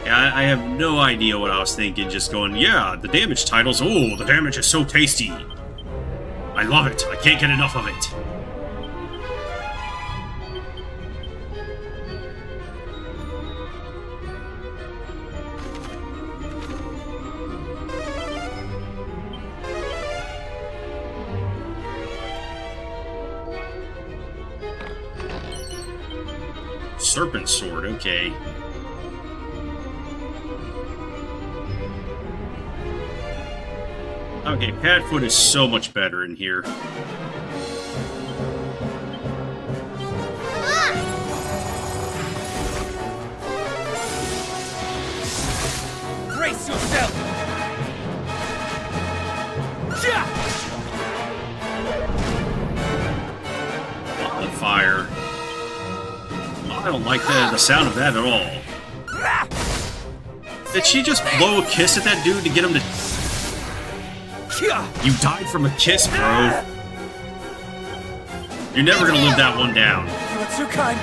Speaker 1: Yeah, I have no idea what I was thinking, just going, yeah, the damage titles, oh, the damage is so tasty. I love it, I can't get enough of it. Serpent sword, okay. Okay, Padfoot is so much better in here.
Speaker 3: Brace yourself!
Speaker 1: On fire. I don't like the sound of that at all. Did she just blow a kiss at that dude to get him to... You died from a kiss, bro. You're never gonna live that one down.
Speaker 3: You are too kind.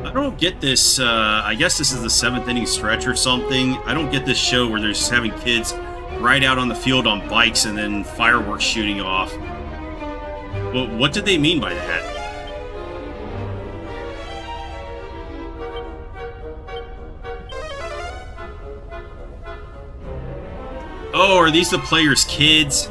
Speaker 1: I don't get this, I guess this is the 7th inning stretch or something. I don't get this show where they're just having kids ride out on the field on bikes and then fireworks shooting off. Well, what did they mean by that? Oh, are these the players' kids?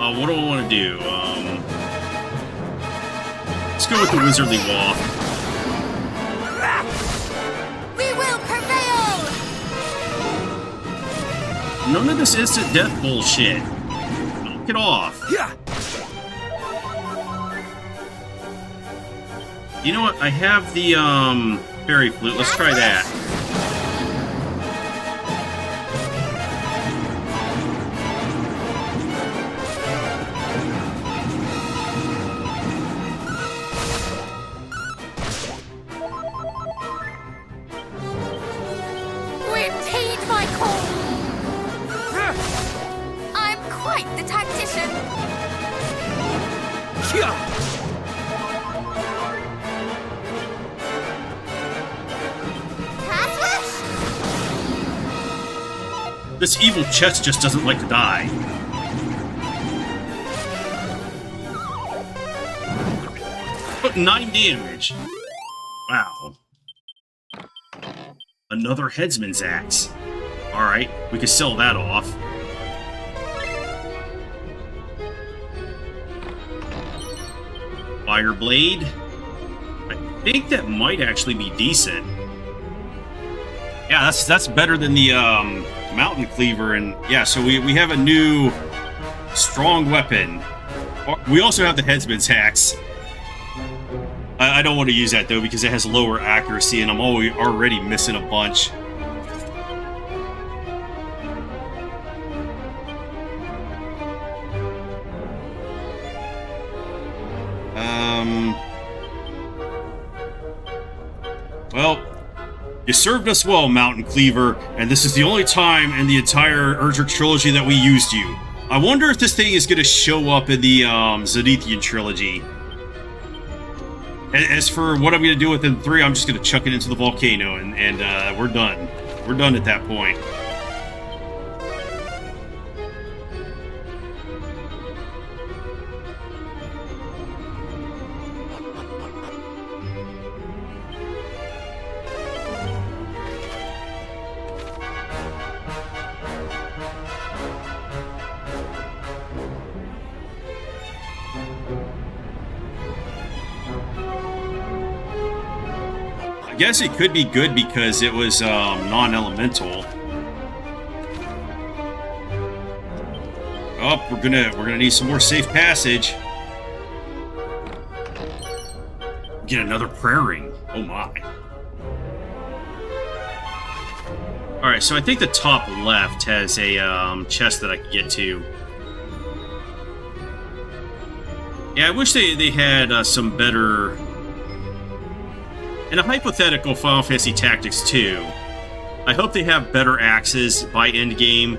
Speaker 1: What do I want to do? Let's go with the Wizardly Waft.
Speaker 4: We will prevail!
Speaker 1: None of this instant death bullshit. Knock it off. You know what? I have the fairy flute. Let's try that.
Speaker 4: Repeat my call! I'm quite the tactician.
Speaker 1: This evil chest just doesn't like to die. But 9 damage. Wow. Another headsman's axe. Alright, we can sell that off. Fire blade. I think that might actually be decent. Yeah, that's better than the mountain cleaver, and yeah, so we have a new strong weapon. We also have the headsman's axe. I don't want to use that though because it has lower accuracy and I'm already missing a bunch. Well, you served us well, Mountain Cleaver, and this is the only time in the entire Erdrick trilogy that we used you. I wonder if this thing is going to show up in the Zenithian trilogy. As for what I'm going to do within 3, I'm just going to chuck it into the volcano, and we're done. We're done at that point. guess it could be good because it was non-elemental. Oh, we're gonna need some more safe passage. Get another prayer ring. Oh my. Alright, so I think the top left has a chest that I could get to. Yeah, I wish they had some better... In a hypothetical Final Fantasy Tactics 2, I hope they have better axes by endgame.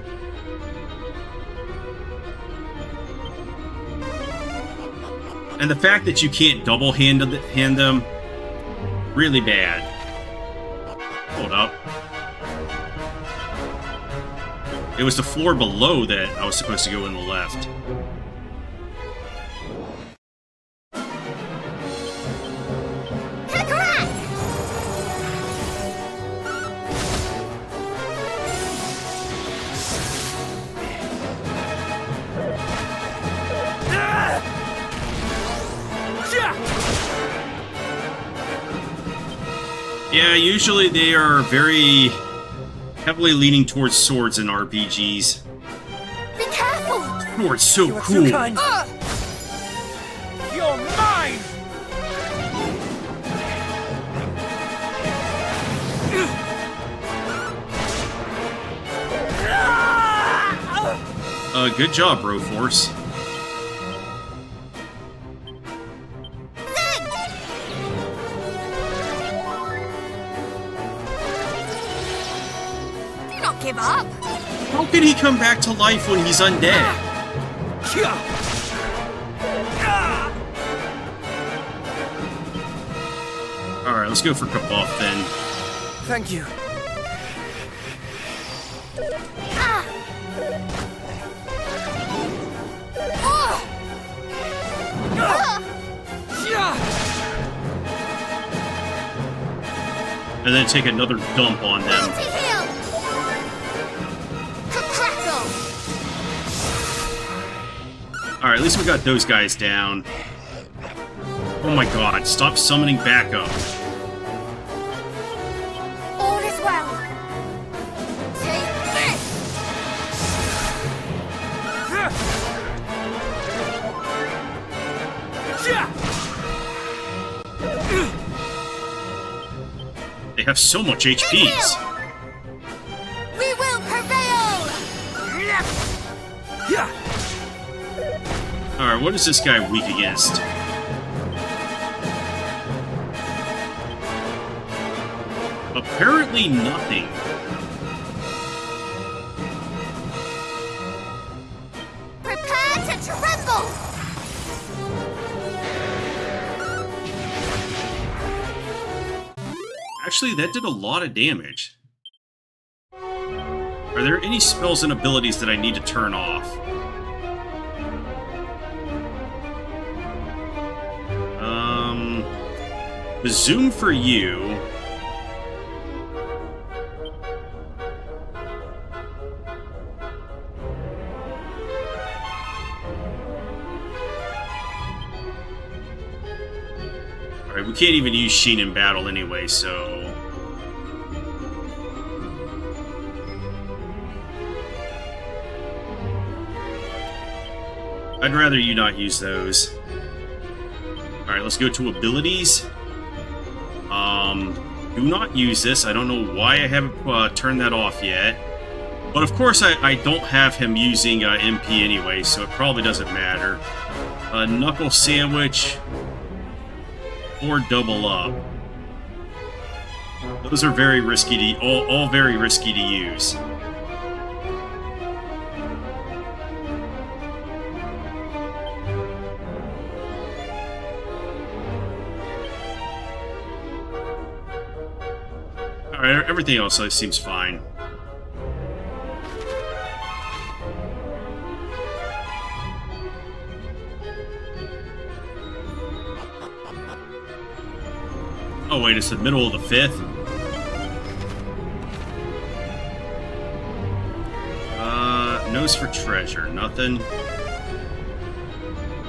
Speaker 1: And the fact that you can't double hand them, really bad. Hold up. It was the floor below that I was supposed to go in the left. Yeah, usually they are very heavily leaning towards swords in RPGs.
Speaker 5: Be careful!
Speaker 1: Swords so
Speaker 3: You are
Speaker 1: cool.
Speaker 3: too kind. You're mine!
Speaker 1: Good job, Broforce.
Speaker 4: Do not give up.
Speaker 1: How can he come back to life when he's undead? Alright, let's go for Kabuff then.
Speaker 3: Thank you.
Speaker 1: And then take another dump on them.
Speaker 2: Anti-heal! Crackle!
Speaker 1: Alright, at least we got those guys down. Oh my god, stop summoning backup.
Speaker 5: All is well.
Speaker 2: Take this!
Speaker 1: They have so much HPs.
Speaker 2: We will prevail!
Speaker 1: Alright, what is this guy weak against? Apparently nothing.
Speaker 2: Prepare to tremble!
Speaker 1: Actually, that did a lot of damage. Are there any spells and abilities that I need to turn off? The zoom for you. Alright, we can't even use Sheen in battle anyway, so... I'd rather you not use those. Alright, let's go to abilities. Do not use this. I don't know why I haven't turned that off yet. But of course I don't have him using MP anyway, so it probably doesn't matter. Knuckle Sandwich or Double Up. Those are very risky to all very risky to use. Alright, everything else seems fine. Oh wait, it's the middle of the 5th? Nose for treasure, nothing.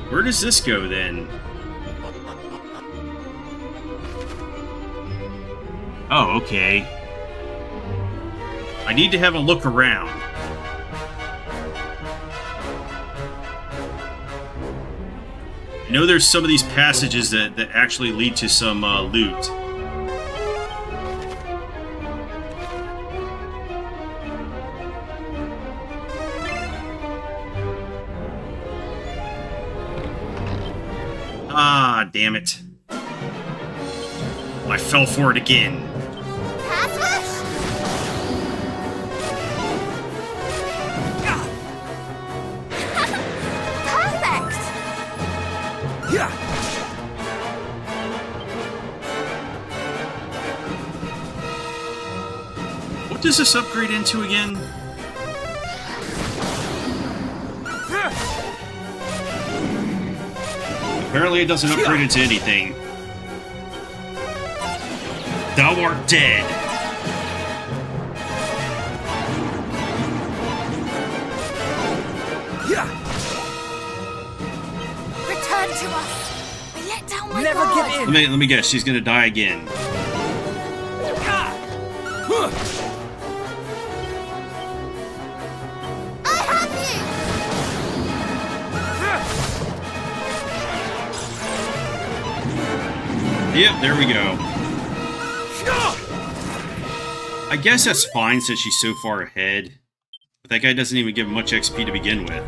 Speaker 1: Where does this go then? Oh, okay. I need to have a look around. I know there's some of these passages that actually lead to some loot. Ah, damn it. I fell for it again.
Speaker 4: Perfect!
Speaker 3: Yeah.
Speaker 1: What does this upgrade into again? Apparently it doesn't upgrade into anything. Thou art dead.
Speaker 3: Yeah.
Speaker 4: Return to us. I let down my
Speaker 3: Never
Speaker 4: guard.
Speaker 3: give in.
Speaker 1: Let me guess, she's gonna die again.
Speaker 2: I have you!
Speaker 1: Yep, there we go. I guess that's fine since she's so far ahead. But that guy doesn't even give much XP to begin with.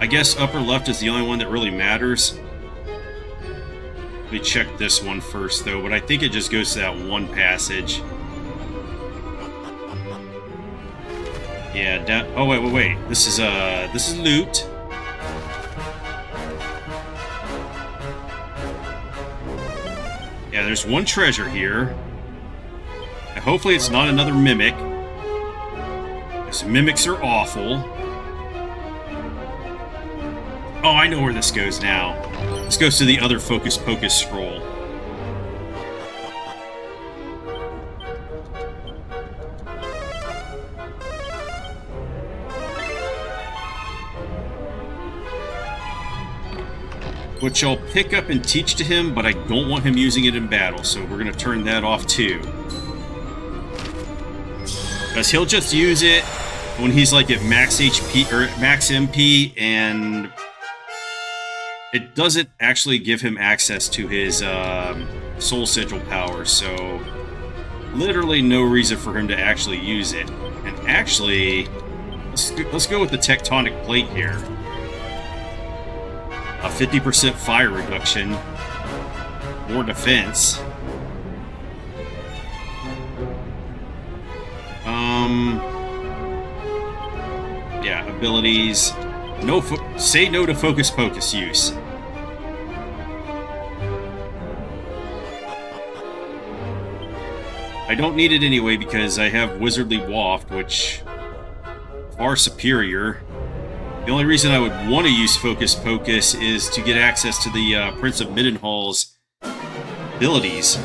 Speaker 1: I guess upper left is the only one that really matters. Let me check this one first, though, but I think it just goes to that one passage. Yeah, down... Oh, wait. This is loot. Yeah, there's one treasure here. And hopefully it's not another mimic. Because mimics are awful. Oh, I know where this goes now. This goes to the other Focus Pocus scroll. Which I'll pick up and teach to him, but I don't want him using it in battle, so we're going to turn that off too. Because he'll just use it when he's like at max HP, or max MP, and it doesn't actually give him access to his soul sigil power, so literally no reason for him to actually use it. And actually, let's go with the tectonic plate here. A 50% fire reduction, more defense. Yeah, abilities. Say no to Focus Pocus use. I don't need it anyway because I have Wizardly Waft, which far superior. The only reason I would want to use Focus Pocus is to get access to the Prince of Midenhall's abilities.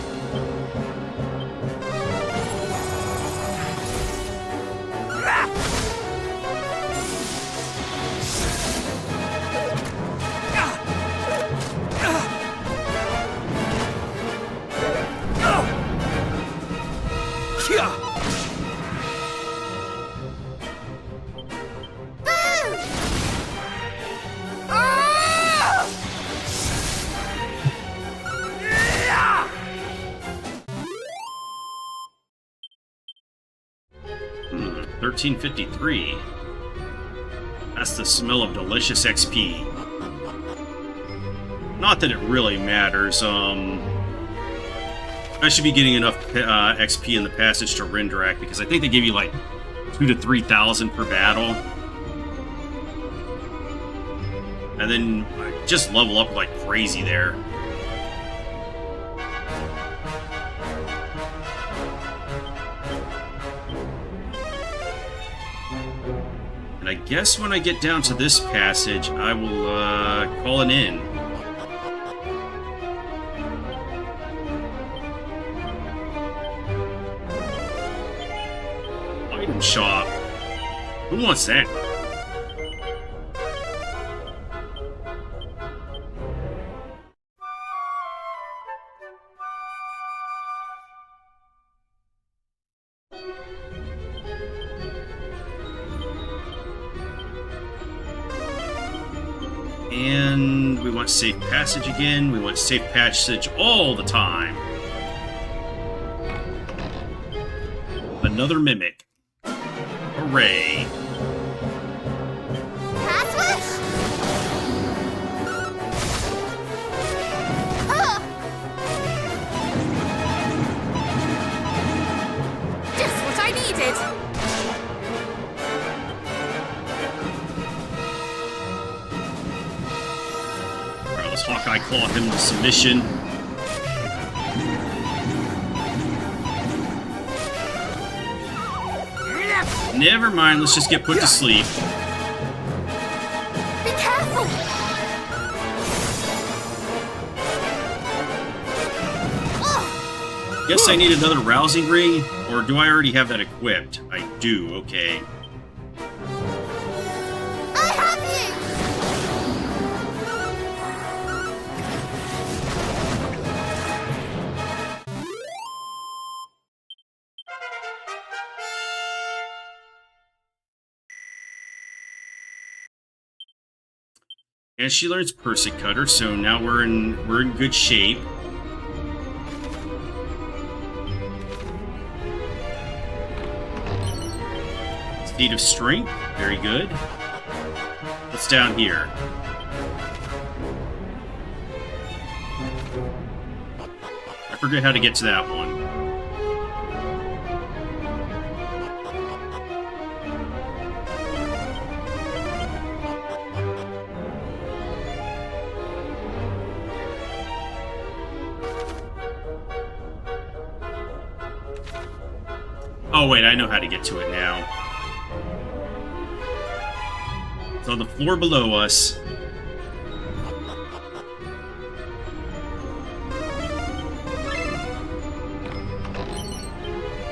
Speaker 1: $13.53. That's the smell of delicious XP. Not that it really matters. I should be getting enough XP in the passage to Rendrak because I think they give you like 2,000 to 3,000 per battle, and then just level up like crazy there. And I guess when I get down to this passage, I will call it in. item shop. Who wants that? And we want safe passage again. We want safe passage all the time. Another mimic. Hooray.
Speaker 2: Password? Oh,
Speaker 4: Just what I needed.
Speaker 1: Alright, let's Hawkeye Claw him to submission. Never mind, let's just get put to sleep.
Speaker 4: Be careful.
Speaker 1: Guess I need another rousing ring, or do I already have that equipped? I do, okay.
Speaker 2: I have you!
Speaker 1: And she learns Persic Cutter, so now we're in good shape. Seed of Strength, very good. What's down here? I forget how to get to that one. Oh wait, I know how to get to it now. It's on the floor below us.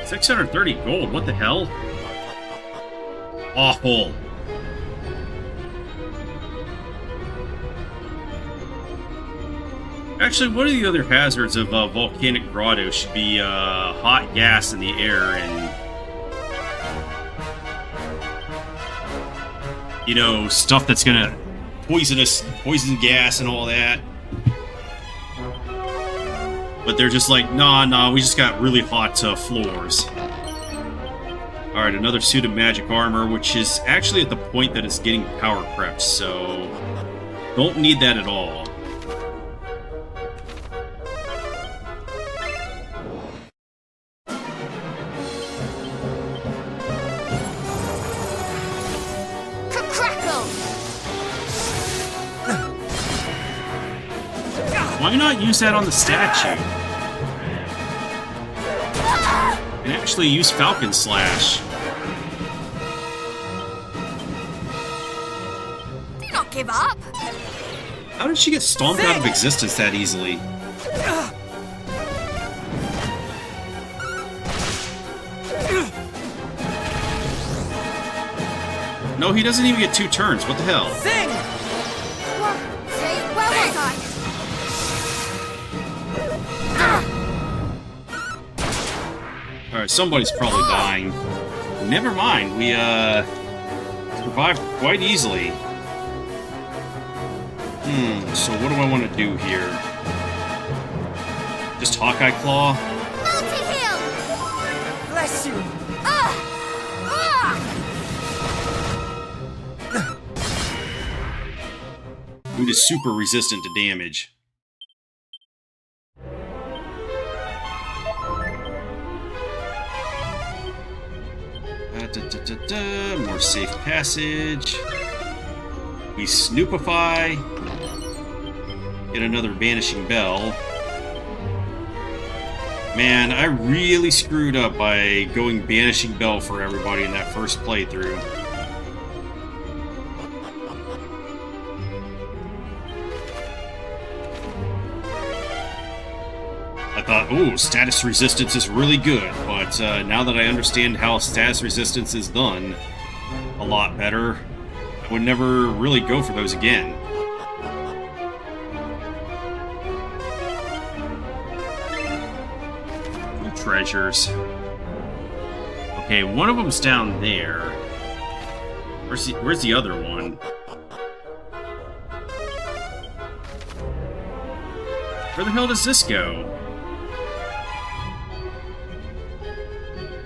Speaker 1: $630 gold, what the hell? Awful. Actually, one of the other hazards of volcanic grotto should be hot gas in the air and, you know, stuff that's gonna poison gas and all that. But they're just like, nah, we just got really hot floors. Alright, another suit of magic armor, which is actually at the point that it's getting power crept, so don't need that at all. Why not use that on the statue? And actually use Falcon Slash.
Speaker 4: Do not give up.
Speaker 1: How did she get stomped out of existence that easily? No, he doesn't even get 2 turns. What the hell?
Speaker 3: Sing!
Speaker 2: Where was I?
Speaker 1: Alright, somebody's probably dying. Never mind, we survived quite easily. So what do I want to do here? Just Hawkeye Claw?
Speaker 2: Multi-heal!
Speaker 3: Bless you!
Speaker 1: Boot is super resistant to damage. More safe passage. We snoopify. Get another Vanishing Bell. Man, I really screwed up by going Vanishing Bell for everybody in that first playthrough. I thought, oh, status resistance is really good, but now that I understand how status resistance is done a lot better, I would never really go for those again. New treasures. Okay, one of them's down there. Where's the other one? Where the hell does this go?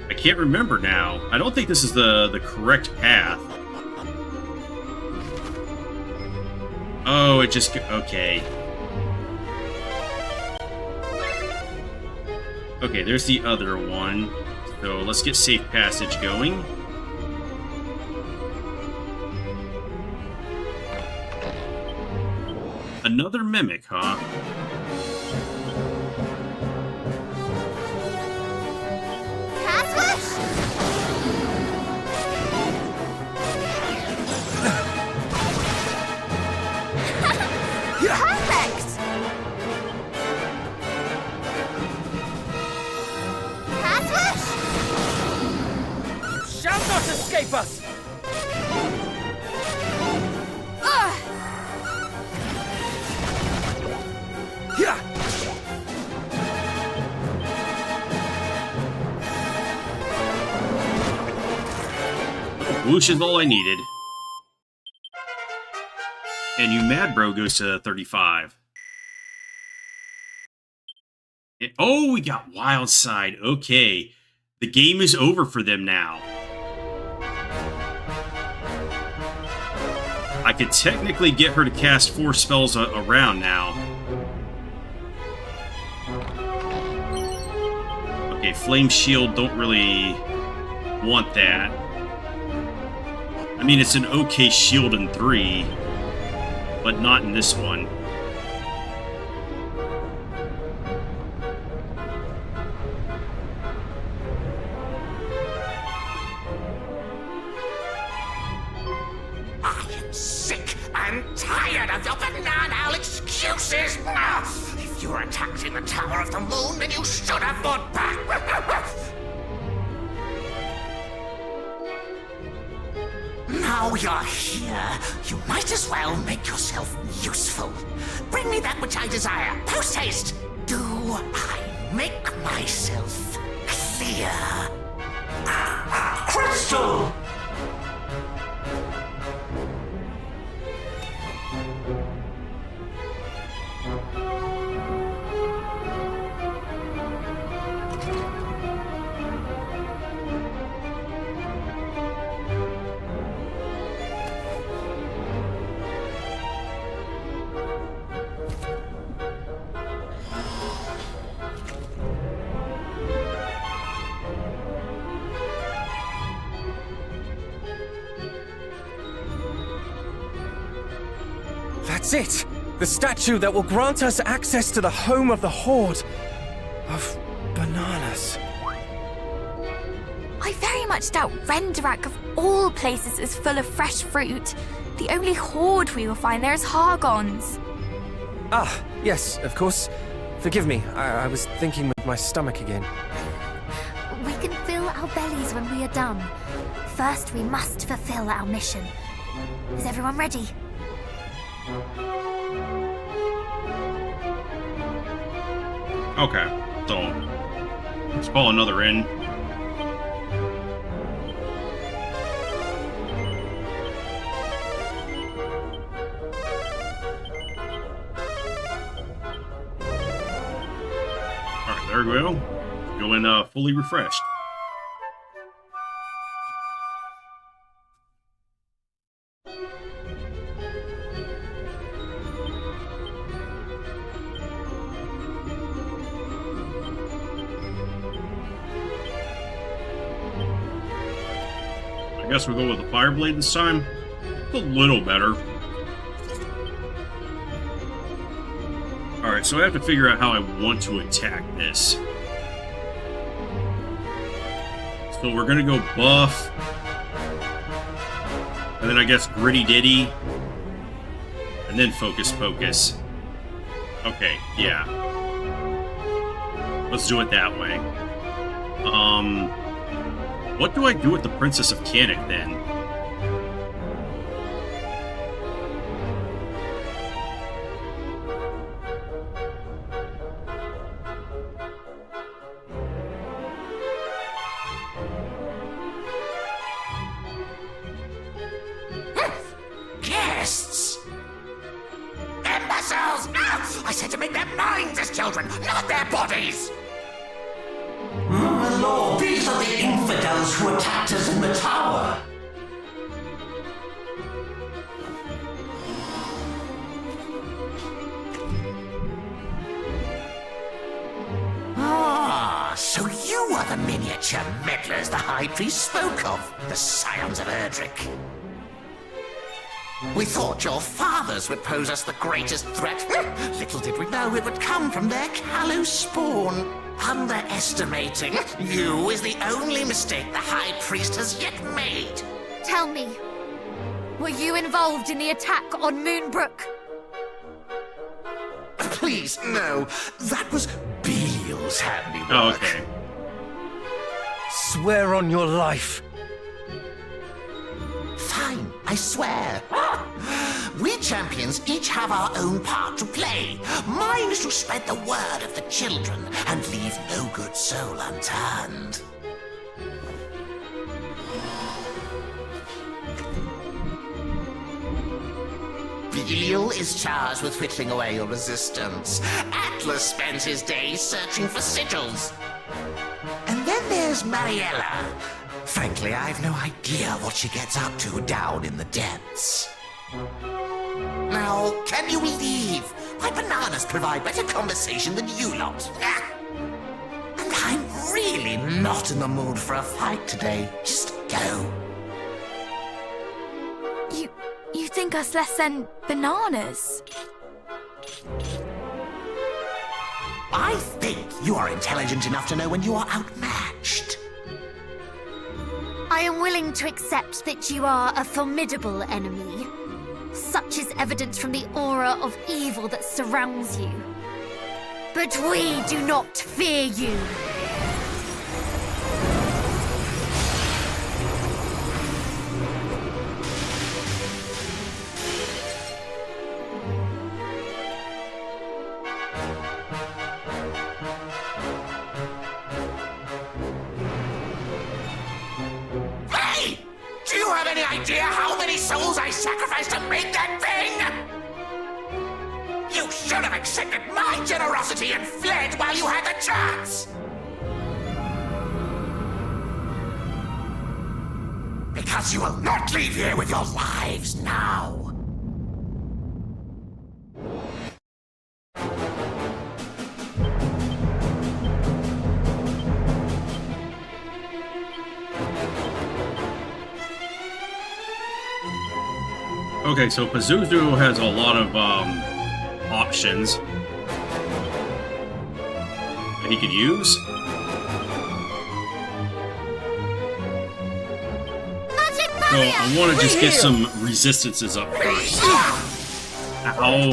Speaker 1: I can't remember now. I don't think this is the correct path. Oh, it just... okay. Okay, there's the other one. So let's get safe passage going. Another mimic, huh?
Speaker 4: Perfect!
Speaker 3: Shall not escape us! Yeah.
Speaker 1: Whoosh is all I needed. And you mad bro goes to 35. Oh, we got Wild Side. Okay. The game is over for them now. I could technically get her to cast 4 spells around now. Okay, Flame Shield, don't really want that. I mean, it's an okay shield in 3, but not in this one.
Speaker 7: I am sick and tired of your banal excuses. If you were attacked in the Tower of the Moon, then you should have fought back. Now you're here, you might as well make yourself useful. Bring me that which I desire, post haste. Do I make myself clear? Crystal!
Speaker 3: That's it! The statue that will grant us access to the home of the Horde of bananas.
Speaker 4: I very much doubt Renderak of all places is full of fresh fruit. The only horde we will find there is Hargons.
Speaker 3: Ah, yes, of course. Forgive me, I was thinking with my stomach again.
Speaker 5: We can fill our bellies when we are done. First, we must fulfill our mission. Is everyone ready?
Speaker 1: Okay, so let's call another in. Alright, there we go. Go in fully refreshed. I guess we'll go with the Fire Blade this time. It's a little better. Alright, so I have to figure out how I want to attack this. So we're gonna go buff. And then I guess Gritty Ditty. And then Focus Pocus. Okay, yeah. Let's do it that way. What do I do with the Princess of Canik then?
Speaker 7: Guests! Imbeciles! Ah, I said to make their minds as children, not their bodies!
Speaker 8: My lord, these are the infidels who attacked us in the tower.
Speaker 7: Ah, so you are the miniature meddlers the High Priest spoke of, the scions of Erdrick. We thought your fathers would pose us the greatest threat. Little did we know it would come from their callow spawn. Underestimating you is the only mistake the High Priest has yet made.
Speaker 5: Tell me, were you involved in the attack on Moonbrook?
Speaker 7: Please, no. That was Beel's handiwork.
Speaker 1: Oh, okay.
Speaker 3: Swear on your life.
Speaker 7: Fine, I swear. We champions each have our own part to play. Mine is to spread the word of the children and leave no good soul unturned. Belial is charged with whittling away your resistance. Atlas spends his days searching for sigils. And then there's Mariella. Frankly, I've no idea what she gets up to down in the depths. Now, can you leave? My bananas provide better conversation than you lot. And I'm really not in the mood for a fight today. Just go.
Speaker 4: You think us less than bananas?
Speaker 7: I think you are intelligent enough to know when you are outmatched.
Speaker 5: I am willing to accept that you are a formidable enemy. Such is evidence from the aura of evil that surrounds you. But we do not fear you.
Speaker 7: Hey! Do you have any idea how many souls I sacrificed to make that thing? You should have accepted my generosity and fled while you had the chance! Because you will not leave here with your lives now!
Speaker 1: Okay, so Pazuzu has a lot of options that he could use. So I want to just get some resistances up first. Ow.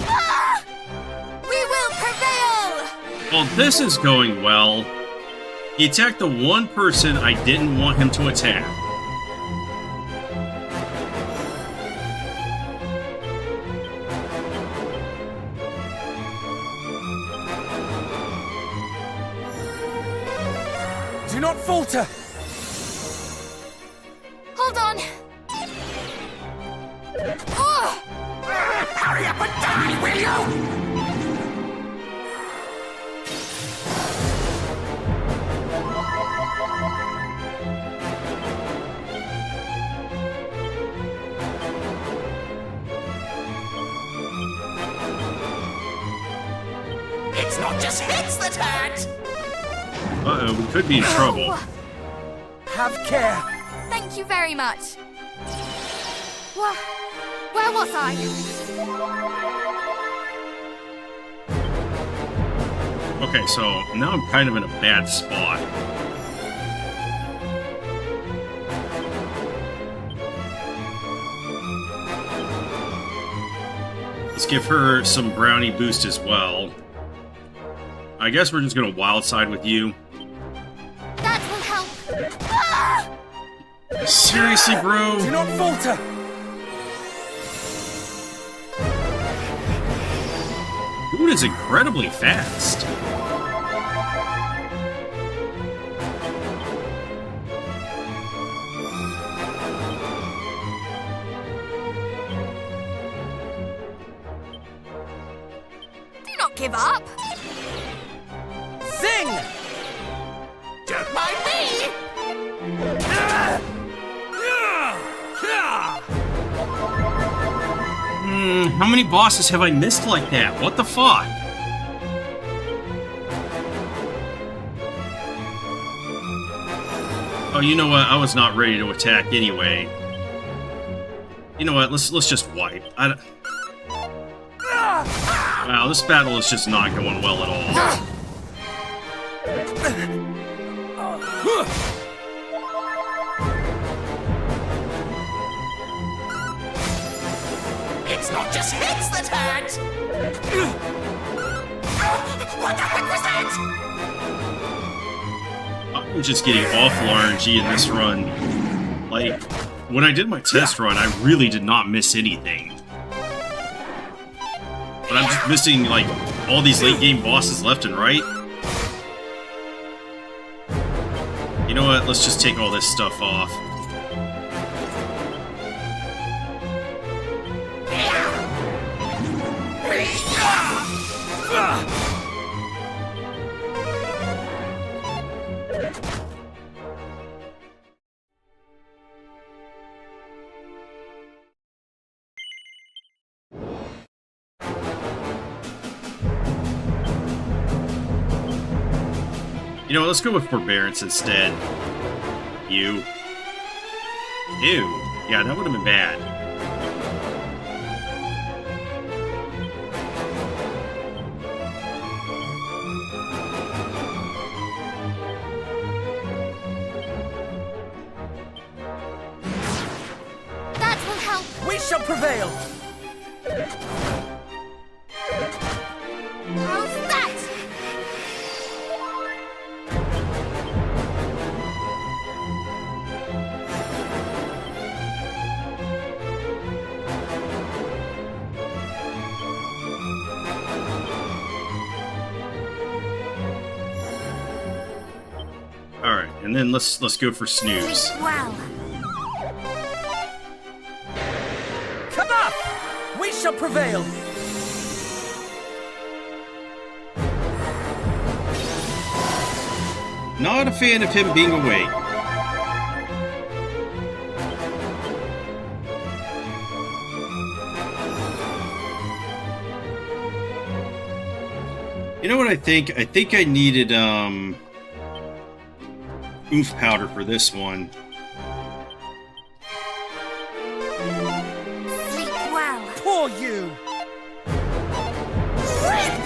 Speaker 4: We will prevail!
Speaker 1: Well, this is going well. He attacked the one person I didn't want him to attack.
Speaker 3: Do not falter!
Speaker 4: Hold on! Oh!
Speaker 7: Hurry up and die, will you? It's not just hits that hurt!
Speaker 1: Uh-oh, we could be in trouble.
Speaker 3: Have care!
Speaker 4: Thank you very much. Where was I?
Speaker 1: Okay, so now I'm kind of in a bad spot. Let's give her some brownie boost as well. I guess we're just gonna wild side with you.
Speaker 4: That will help. Ah!
Speaker 1: Seriously, bro?
Speaker 3: Do not falter!
Speaker 1: Dude is incredibly fast.
Speaker 4: Do not give up.
Speaker 3: Zing!
Speaker 7: Don't mind me!
Speaker 1: How many bosses have I missed like that? What the fuck? Oh, you know what? I was not ready to attack anyway. You know what? Let's just wipe. Wow, this battle is just not going well at all.
Speaker 7: It's not just hits that hurt! What the heck was that?
Speaker 1: I'm just getting awful RNG in this run. Like, when I did my test run, I really did not miss anything. But I'm just missing, like, all these late game bosses left and right. You know what? Let's just take all this stuff off. You know what, let's go with Forbearance instead. You. Ew. Yeah, that would have been bad.
Speaker 4: That will help.
Speaker 3: We shall prevail!
Speaker 4: How's that?
Speaker 1: Alright, and then let's go for Snooze.
Speaker 5: Well,
Speaker 3: Come up! We shall prevail!
Speaker 1: Not a fan of him being awake. You know what I think? I think I needed, oomph powder for this one.
Speaker 5: sleep well.
Speaker 3: Poor you!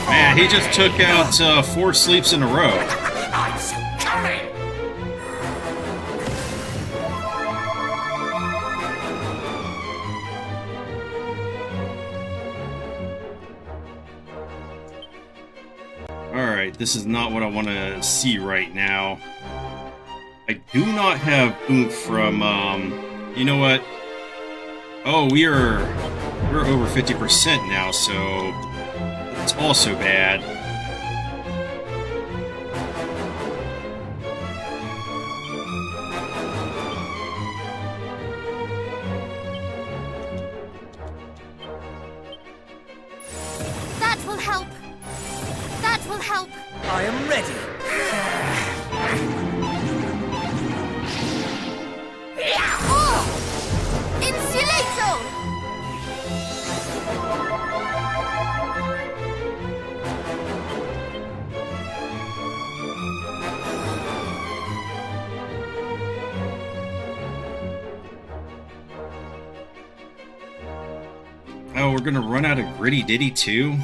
Speaker 1: Man, he just took out 4 sleeps in a row.
Speaker 7: I'm so coming!
Speaker 1: Alright, this is not what I want to see right now. I do not have oomph from, you know what? Oh, we're over 50% now, so it's also bad.
Speaker 4: That will help. That will help.
Speaker 3: I am ready.
Speaker 4: Oh! Insulator!
Speaker 1: Oh, we're gonna run out of Gritty Ditty too?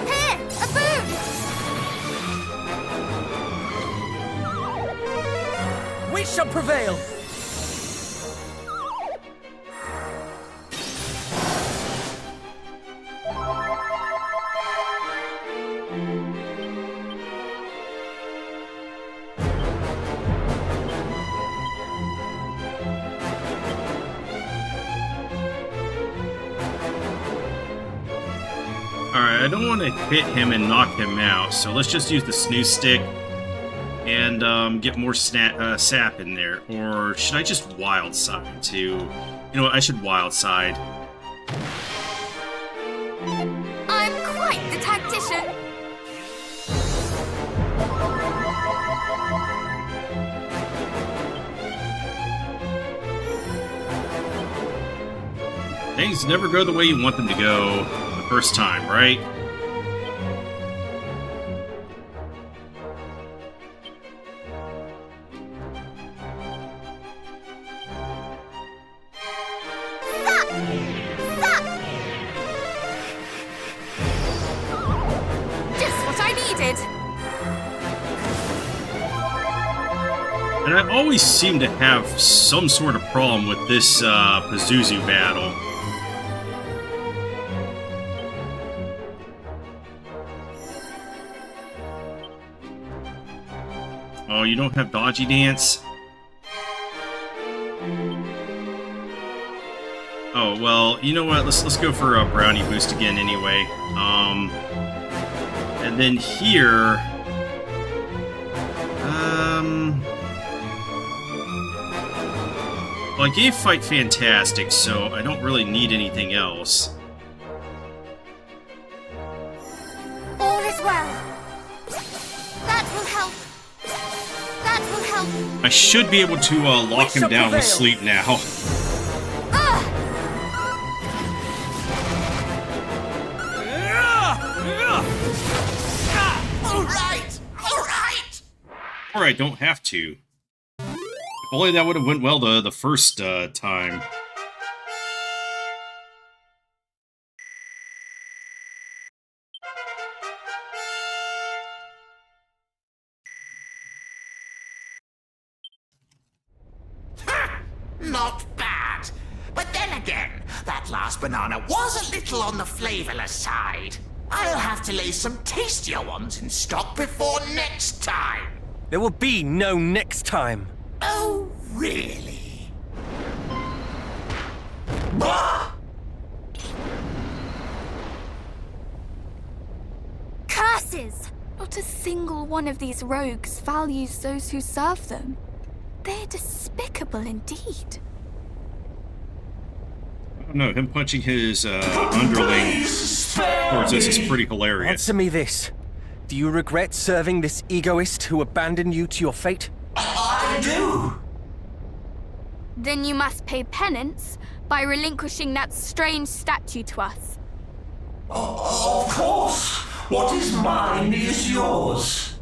Speaker 4: Here, a boon!
Speaker 3: We shall prevail!
Speaker 1: Alright, I don't want to hit him and knock him out, so let's just use the snooze stick and get more sap in there. Or should I just wild side to... You know what, I should wild side.
Speaker 4: I'm quite the tactician.
Speaker 1: Things never go the way you want them to go the first time, right?
Speaker 4: Just what I needed.
Speaker 1: And I always seem to have some sort of problem with this Pazuzu battle. Oh, you don't have dodgy dance? Oh, well, you know what? Let's go for a brownie boost again anyway. And then here... Well, I gave Fight Fantastic, so I don't really need anything else.
Speaker 5: All is well. That will help. That will help.
Speaker 1: I should be able to lock him down with
Speaker 3: prevail.
Speaker 1: sleep now.
Speaker 7: All right, all right.
Speaker 1: Or I don't have to. If only that would have went well the first time.
Speaker 7: Not bad. But then again, that last banana was a little on the flavorless side. I'll have to lay some tastier ones in stock before next time.
Speaker 3: There will be no next time.
Speaker 7: Oh, really? Bah!
Speaker 5: Curses!
Speaker 4: Not a single one of these rogues values those who serve them. They're despicable indeed.
Speaker 1: I don't know, him punching his underling towards us is pretty hilarious.
Speaker 3: Answer me this. Do you regret serving this egoist who abandoned you to your fate?
Speaker 8: I do.
Speaker 4: Then you must pay penance by relinquishing that strange statue to us.
Speaker 8: Of course. What is mine is yours.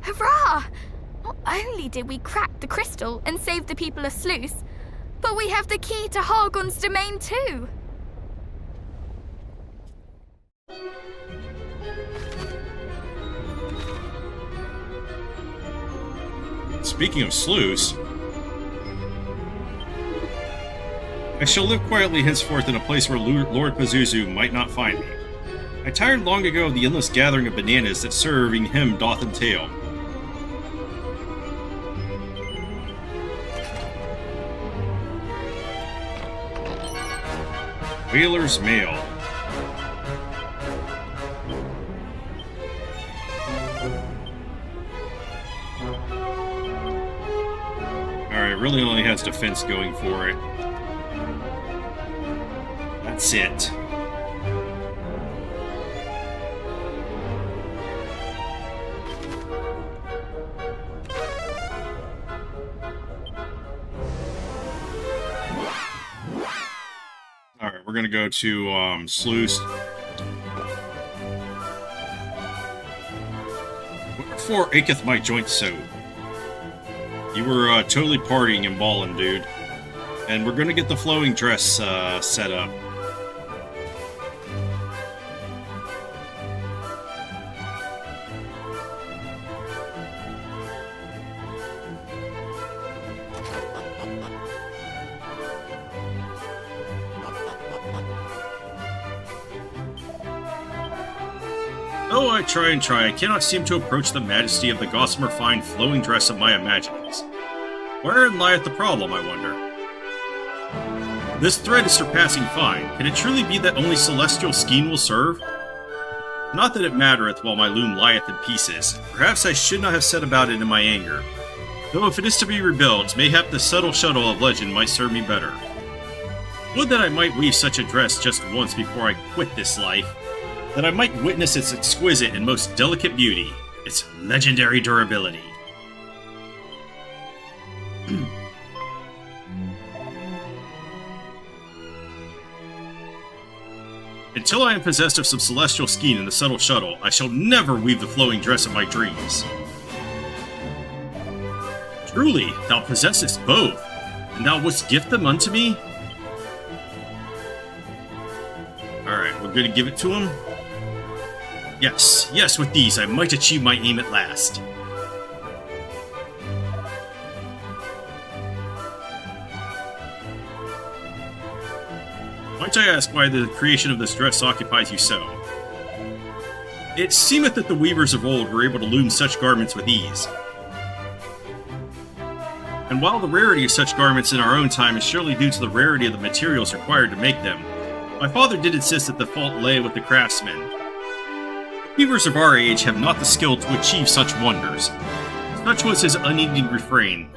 Speaker 4: Hurrah! Not only did we crack the crystal and save the people of Sluice, but we have the key to Hargon's domain too.
Speaker 1: Speaking of Sluice, I shall live quietly henceforth in a place where Lord Pazuzu might not find me. I tired long ago of the endless gathering of bananas that serving him doth entail. Whaler's Mail. Alright, really only has defense going for it. That's it. Alright, we're gonna go to Sluice. Wherefore acheth my joint so? You were totally partying and balling, dude. And we're gonna get the flowing dress set up. Though I try and try, I cannot seem to approach the majesty of the gossamer fine flowing dress of my imaginings. Wherein lieth the problem, I wonder? This thread is surpassing fine. Can it truly be that only celestial skein will serve? Not that it mattereth while my loom lieth in pieces. Perhaps I should not have set about it in my anger. Though if it is to be rebuilt, mayhap the subtle shuttle of legend might serve me better. Would that I might weave such a dress just once before I quit this life, that I might witness its exquisite and most delicate beauty, its legendary durability. Until I am possessed of some celestial skein in the subtle shuttle, I shall never weave the flowing dress of my dreams. Truly, thou possessest both, and thou wouldst gift them unto me? Alright, we're gonna give it to him. Yes, yes, with these I might achieve my aim at last. Might I ask why the creation of this dress occupies you so? It seemeth that the weavers of old were able to loom such garments with ease. And while the rarity of such garments in our own time is surely due to the rarity of the materials required to make them, my father did insist that the fault lay with the craftsmen. Weavers of our age have not the skill to achieve such wonders. Such was his unending refrain.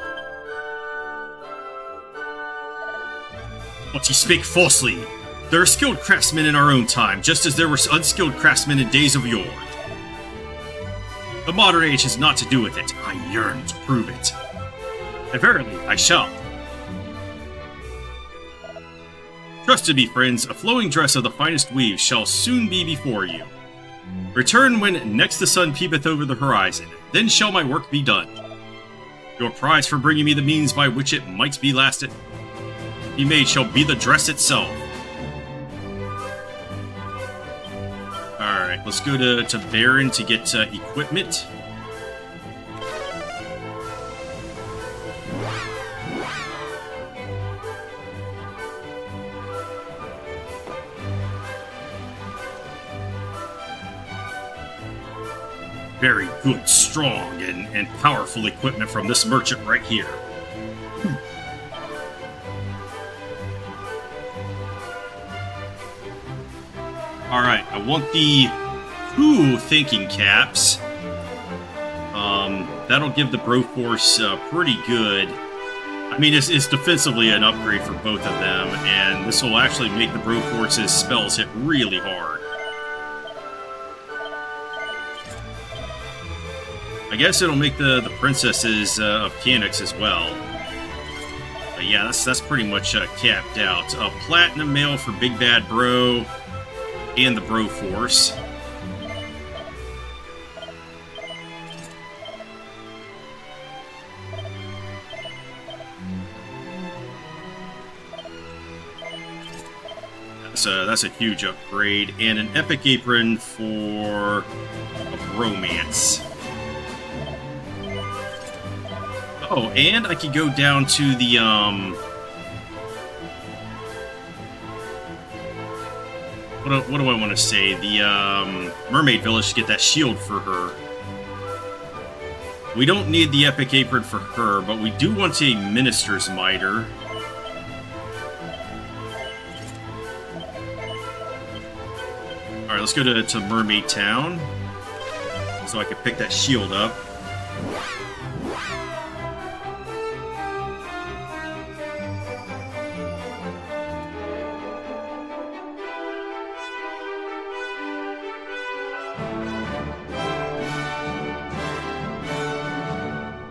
Speaker 1: But he spake falsely. There are skilled craftsmen in our own time, just as there were unskilled craftsmen in days of yore. The modern age has naught to do with it. I yearn to prove it. And verily, I shall. Trust in me, friends, a flowing dress of the finest weave shall soon be before you. Return when next the sun peepeth over the horizon, then shall my work be done. Your prize for bringing me the means by which it might be made shall be the dress itself. Alright, let's go to Baron to get equipment. Very good, strong, and powerful equipment from this merchant right here. Alright, I want the 2 thinking caps. That'll give the Broforce pretty good. I mean, it's defensively an upgrade for both of them, and this will actually make the Broforce's spells hit really hard. I guess it'll make the princesses of Canix as well. But yeah, that's pretty much capped out. Platinum mail for Big Bad Bro and the Broforce. That's a huge upgrade, and an epic apron for a romance. Oh, and I could go down to the, what do I want to say? The, Mermaid Village to get that shield for her. We don't need the epic apron for her, but we do want a Minister's Mitre. Alright, let's go to Mermaid Town, so I can pick that shield up.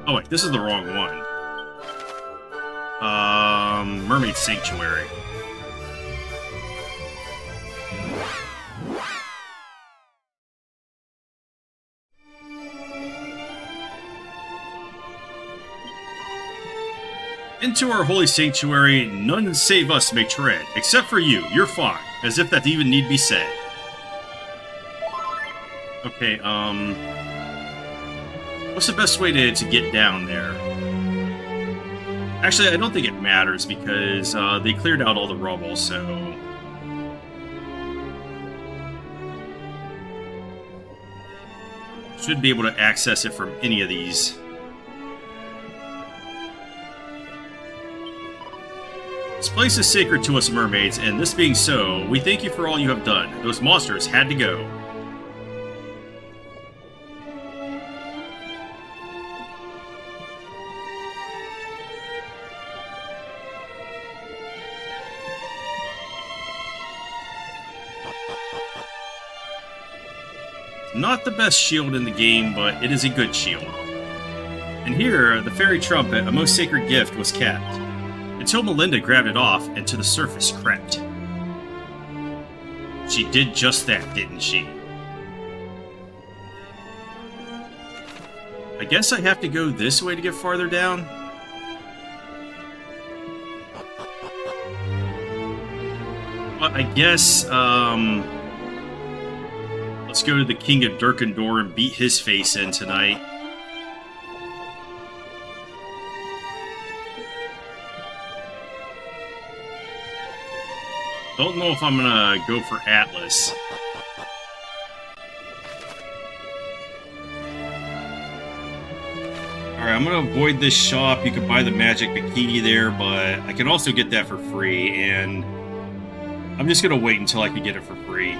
Speaker 1: Oh wait, this is the wrong one. Mermaid Sanctuary. Into our holy sanctuary, none save us may tread. Except for you, you're fine. As if that even need be said. Okay, what's the best way to get down there? Actually, I don't think it matters because they cleared out all the rubble, so... should be able to access it from any of these. This place is sacred to us mermaids, and this being so, we thank you for all you have done. Those monsters had to go. Not the best shield in the game, but it is a good shield. And here, the fairy trumpet, a most sacred gift, was kept, until Melinda grabbed it off and to the surface crept. She did just that, didn't she? I guess I have to go this way to get farther down? But I guess, let's go to the King of Durkandor and beat his face in tonight. Don't know if I'm gonna go for Atlas. Alright, I'm gonna avoid this shop. You can buy the magic bikini there, but I can also get that for free, and I'm just gonna wait until I can get it for free.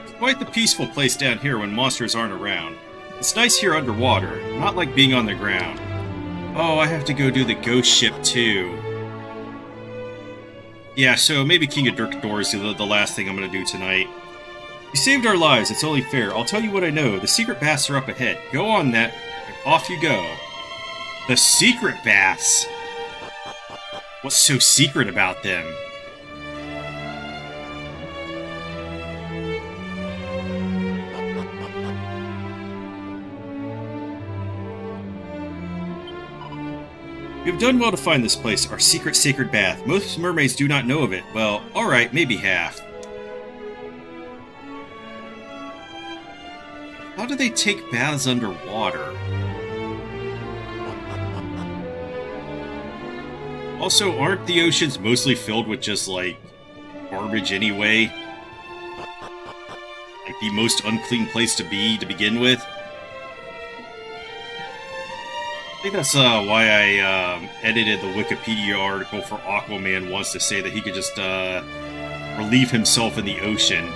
Speaker 1: It's quite the peaceful place down here when monsters aren't around. It's nice here underwater, not like being on the ground. Oh, I have to go do the ghost ship too. Yeah, so maybe King of Durkandor is the last thing I'm gonna do tonight. You saved our lives, it's only fair. I'll tell you what I know. The secret baths are up ahead. Go on, Net. Off you go. The secret baths? What's so secret about them? You've done well to find this place, our secret sacred bath. Most mermaids do not know of it. Well, alright, maybe half. How do they take baths underwater? Also, aren't the oceans mostly filled with just, like, garbage anyway? Like, the most unclean place to be to begin with? I think that's why I edited the Wikipedia article for Aquaman once to say that he could just relieve himself in the ocean.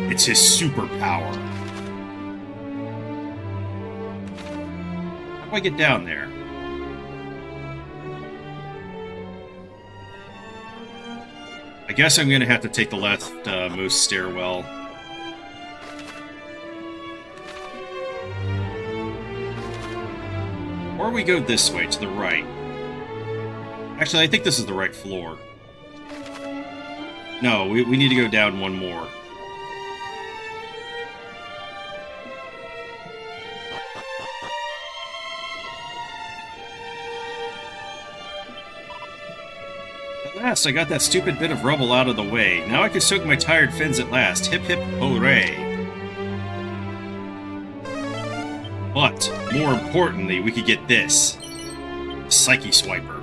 Speaker 1: It's his superpower. How do I get down there? I guess I'm gonna have to take the leftmost stairwell. Or we go this way, to the right. Actually, I think this is the right floor. No, we need to go down one more. At last, I got that stupid bit of rubble out of the way. Now I can soak my tired fins at last. Hip hip hooray. But, more importantly, we could get this. Psyche Swiper.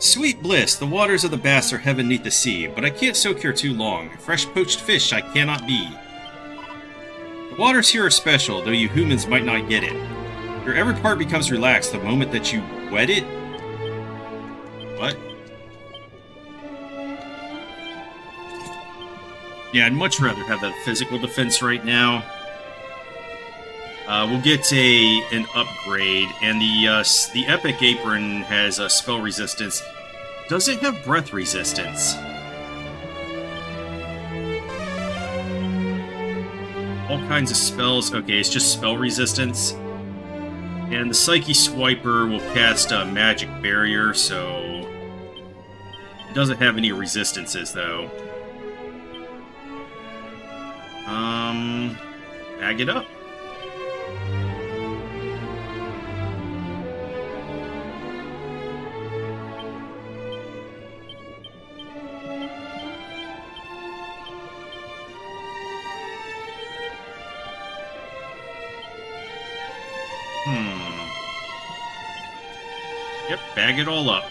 Speaker 1: Sweet bliss, the waters of the baths are heaven neath the sea, but I can't soak here too long. Fresh poached fish I cannot be. The waters here are special, though you humans might not get it. Your every part becomes relaxed the moment that you wet it? What? Yeah, I'd much rather have that physical defense right now. We'll get an upgrade, and the Epic Apron has a spell resistance. Does it have breath resistance? All kinds of spells. Okay, it's just spell resistance. And the Psyche Swiper will cast a magic barrier, so it doesn't have any resistances, though. Bag it up. Yep, bag it all up.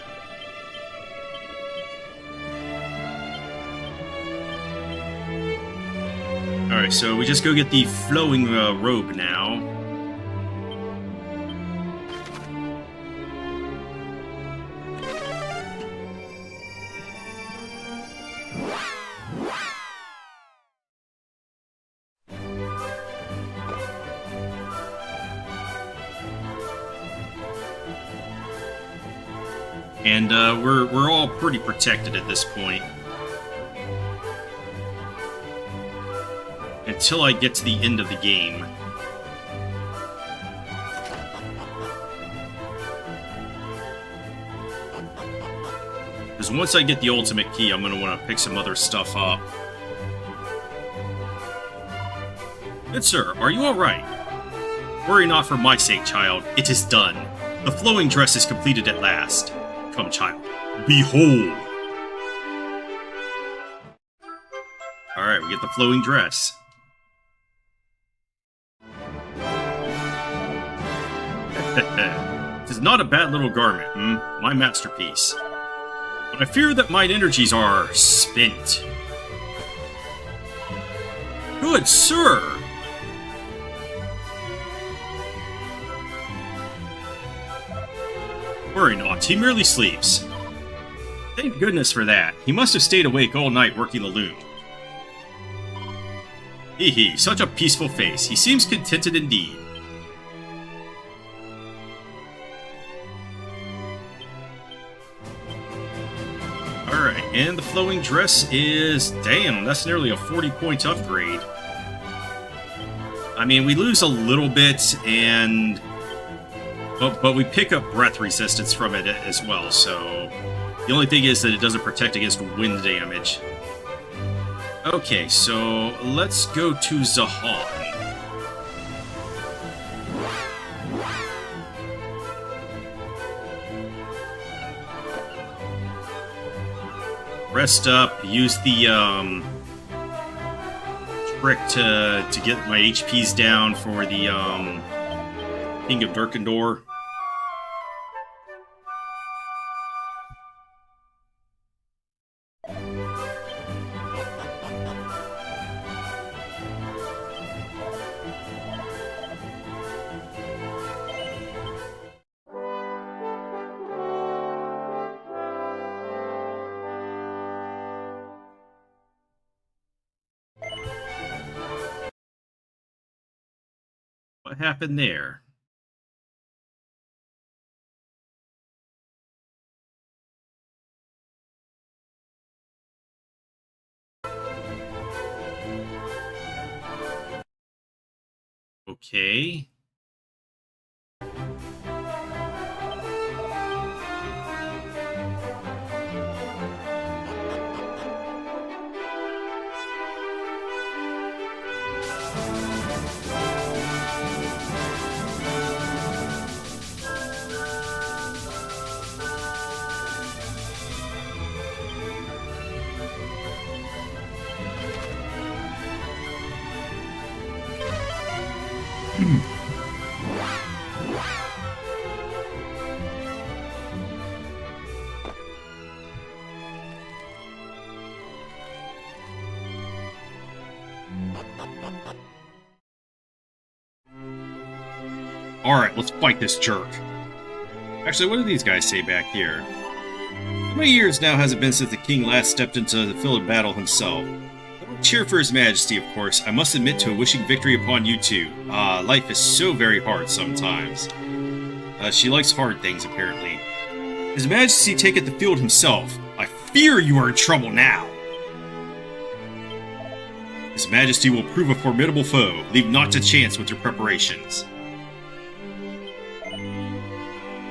Speaker 1: Alright, so we just go get the flowing robe now. And we're all pretty protected at this point. Until I get to the end of the game. Because once I get the ultimate key, I'm going to want to pick some other stuff up. Good sir, are you alright? Worry not for my sake, child. It is done. The flowing dress is completed at last. Come, child. Behold! Alright, we get the flowing dress. It is not a bad little garment, my masterpiece. But I fear that mine energies are spent. Good sir! Worry not, he merely sleeps. Thank goodness for that. He must have stayed awake all night working the loom. Hee hee, such a peaceful face. He seems contented indeed. Alright, and the flowing dress is... Damn, that's nearly a 40-point upgrade. I mean, we lose a little bit, and... But we pick up breath resistance from it as well, so... The only thing is that it doesn't protect against wind damage. Okay, so let's go to Zahan. Rest up, use the trick to get my HPs down for the King of Durkandor. What happened there? Okay. Alright, let's fight this jerk. Actually, what do these guys say back here? How many years now has it been since the king last stepped into the field of battle himself? Cheer for his majesty, of course. I must admit to wishing victory upon you too. Life is so very hard sometimes. She likes hard things, apparently. His majesty taketh the field himself. I fear you are in trouble now. His majesty will prove a formidable foe. Leave naught to chance with your preparations.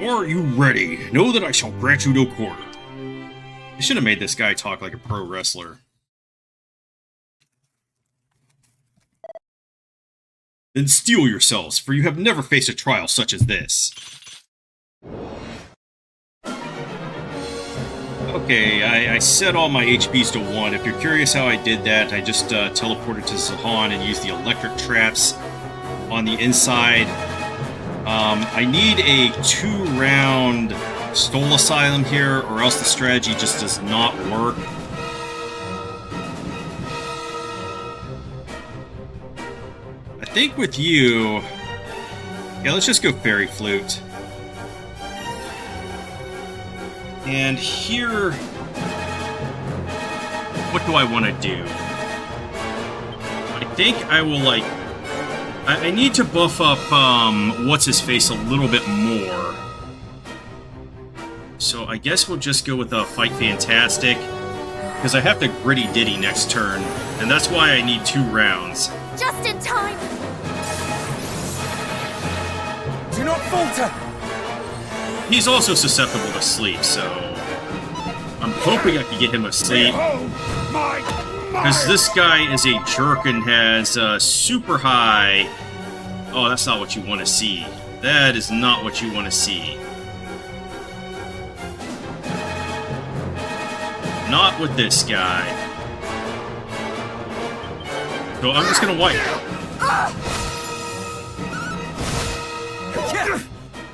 Speaker 1: Are you ready? Know that I shall grant you no quarter. I should have made this guy talk like a pro wrestler. Then steel yourselves, for you have never faced a trial such as this. Okay, I set all my HPs to 1. If you're curious how I did that, I just teleported to Zahan and used the electric traps on the inside. I need a 2-round Stole Asylum here, or else the strategy just does not work. I think with you... Yeah, let's just go Fairy Flute. And here... What do I want to do? I think I will, like... I need to buff up, What's-His-Face a little bit more. So I guess we'll just go with Fight Fantastic. Because I have to Gritty Ditty next turn. And that's why I need 2 rounds.
Speaker 5: Just in time!
Speaker 3: Do not falter!
Speaker 1: He's also susceptible to sleep, so... I'm hoping I can get him asleep. Because this guy is a jerk and has super high... Oh, that's not what you want to see. That is not what you want to see. Not with this guy. So I'm just gonna wipe.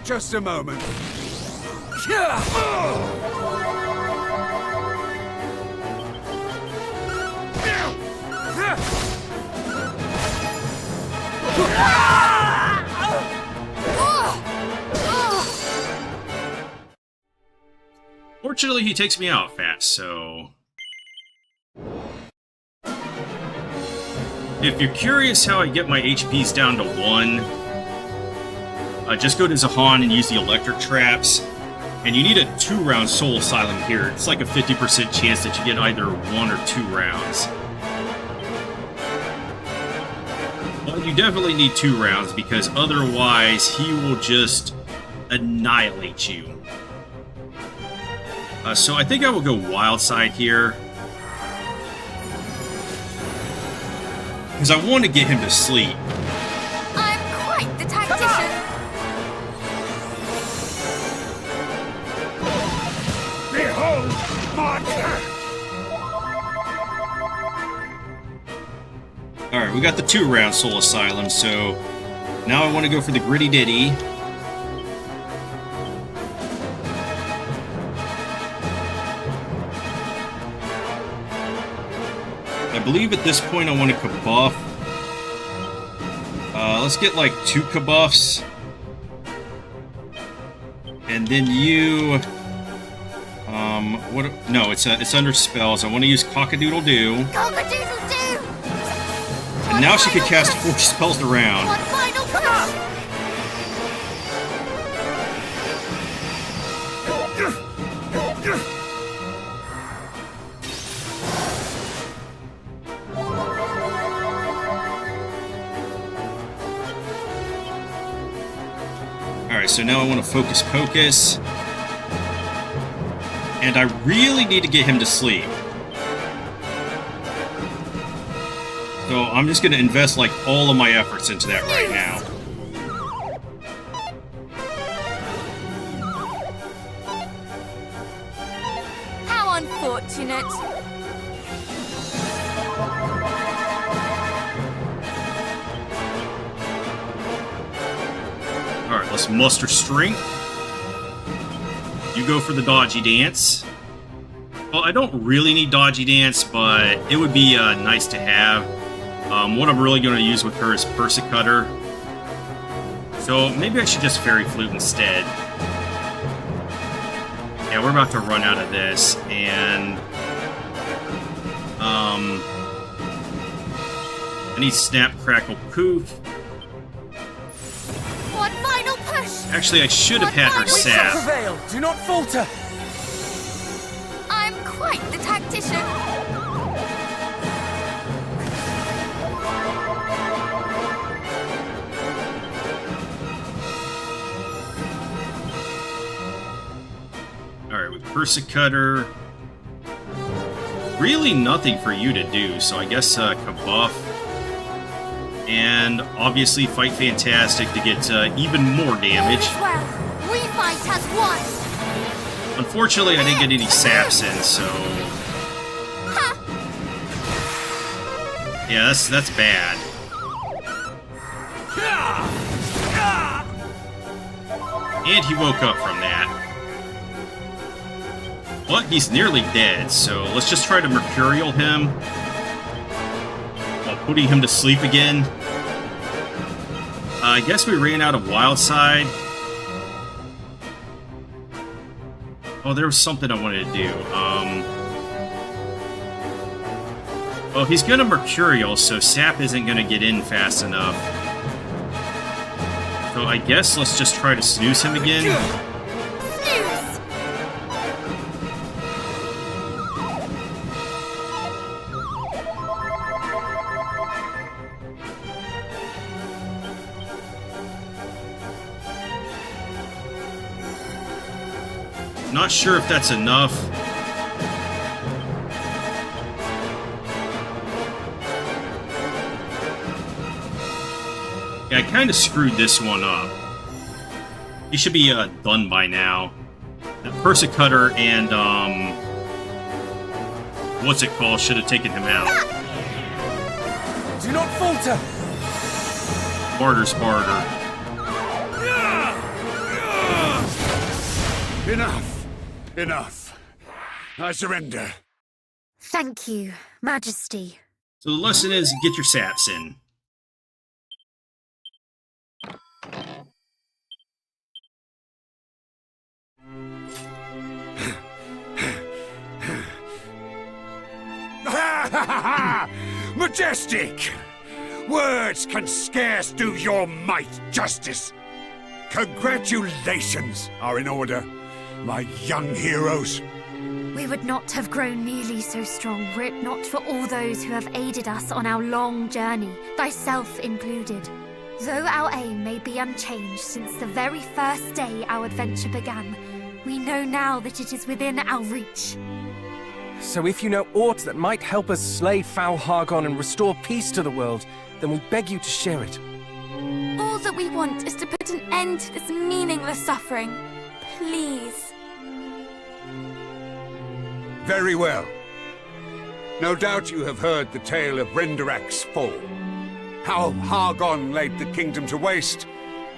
Speaker 6: Just a moment.
Speaker 1: Fortunately, he takes me out fast, so... If you're curious how I get my HPs down to 1, just go to Zahan and use the electric traps. And you need a 2-round Soul Asylum here. It's like a 50% chance that you get either 1 or 2 rounds. Well, you definitely need 2 rounds, because otherwise he will just annihilate you. So I think I will go Wild Side here. Because I want to get him to sleep.
Speaker 4: I'm quite the tactician.
Speaker 6: Behold my...
Speaker 1: Alright, we got the 2-round Soul Asylum, so now I want to go for the Gritty Ditty. I believe at this point I want to kabuff. Let's get like 2 kabuffs. And then you... what? No, it's under spells. I want to use Cock-a-Doodle-Doo.
Speaker 2: Cock-a-doodle-doo!
Speaker 1: And now she can cast 4 spells around.
Speaker 2: One final push!
Speaker 1: Alright, so now I want to Focus Pocus. And I really need to get him to sleep. So I'm just going to invest like all of my efforts into that right now.
Speaker 4: How unfortunate.
Speaker 1: Alright, let's muster strength. You go for the Dodgy Dance. Well, I don't really need Dodgy Dance, but it would be nice to have. What I'm really going to use with her is Persecutor. So maybe I should just Fairy Flute instead. Yeah, we're about to run out of this, and... I need Snap, Crackle, Poof.
Speaker 2: One final push!
Speaker 1: Actually, I should have had her
Speaker 3: We shall
Speaker 1: sap.
Speaker 3: prevail! Do not falter!
Speaker 4: I'm quite the tactician.
Speaker 1: Alright, with Persecutor... Really nothing for you to do, so I guess Kabuff. And obviously fight fantastic to get even more damage.
Speaker 5: Well, we fight as one.
Speaker 1: Unfortunately, I didn't get any saps in, so... Yeah, that's bad. And he woke up from that. But he's nearly dead, so let's just try to Mercurial him while putting him to sleep again. I guess we ran out of Wild Side. Oh, there was something I wanted to do. Well, he's gonna Mercurial, so Sap isn't gonna get in fast enough. So I guess let's just try to snooze him again.
Speaker 5: Snooze!
Speaker 1: Not sure if that's enough. Yeah, I kind of screwed this one up. He should be done by now. That Persecutor and, what's it called, should have taken him out.
Speaker 3: Do not falter!
Speaker 1: Barter's barter.
Speaker 6: Enough! Enough! I surrender.
Speaker 5: Thank you, Majesty.
Speaker 1: So the lesson is, get your saps in.
Speaker 6: Majestic! Words can scarce do your might justice. Congratulations are in order, my young heroes.
Speaker 5: We would not have grown nearly so strong were it not for all those who have aided us on our long journey, thyself included. Though our aim may be unchanged since the very first day our adventure began, we know now that it is within our reach.
Speaker 3: So if you know aught that might help us slay foul Hargon and restore peace to the world, then we beg you to share it.
Speaker 4: All that we want is to put an end to this meaningless suffering. Please.
Speaker 6: Very well. No doubt you have heard the tale of Renderak's fall. How Hargon laid the kingdom to waste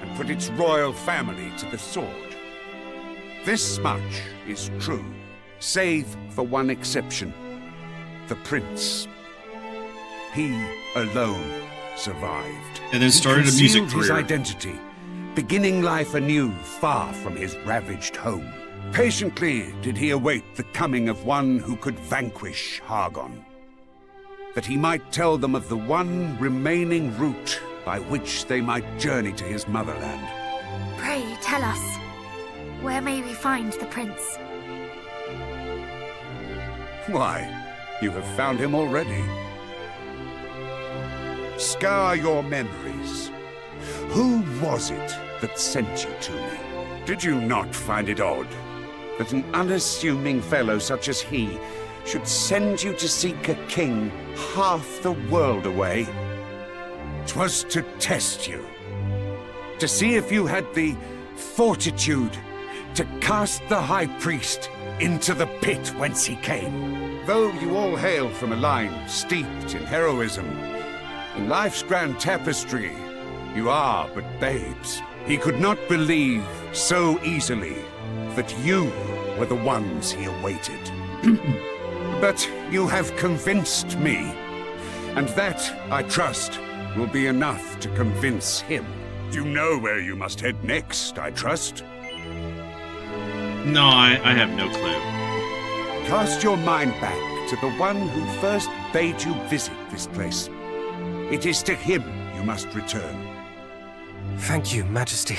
Speaker 6: and put its royal family to the sword. This much is true, save for one exception. The prince. He alone survived.
Speaker 1: And then started a music
Speaker 6: Concealed his
Speaker 1: career.
Speaker 6: identity, beginning life anew far from his ravaged home. Patiently did he await the coming of one who could vanquish Hargon, that he might tell them of the one remaining route by which they might journey to his motherland.
Speaker 5: Pray tell us, where may we find the prince?
Speaker 6: Why, you have found him already. Scour your memories. Who was it that sent you to me? Did you not find it odd that an unassuming fellow such as he should send you to seek a king half the world away? 'Twas to test you, to see if you had the fortitude to cast the High Priest into the pit whence he came. Though you all hail from a line steeped in heroism, in life's grand tapestry, you are but babes. He could not believe so easily that you were the ones he awaited. But you have convinced me, and that, I trust, will be enough to convince him. You know where you must head next, I trust?
Speaker 1: No, I have no clue.
Speaker 6: Cast your mind back to the one who first bade you visit this place. It is to him you must return.
Speaker 3: Thank you, Majesty.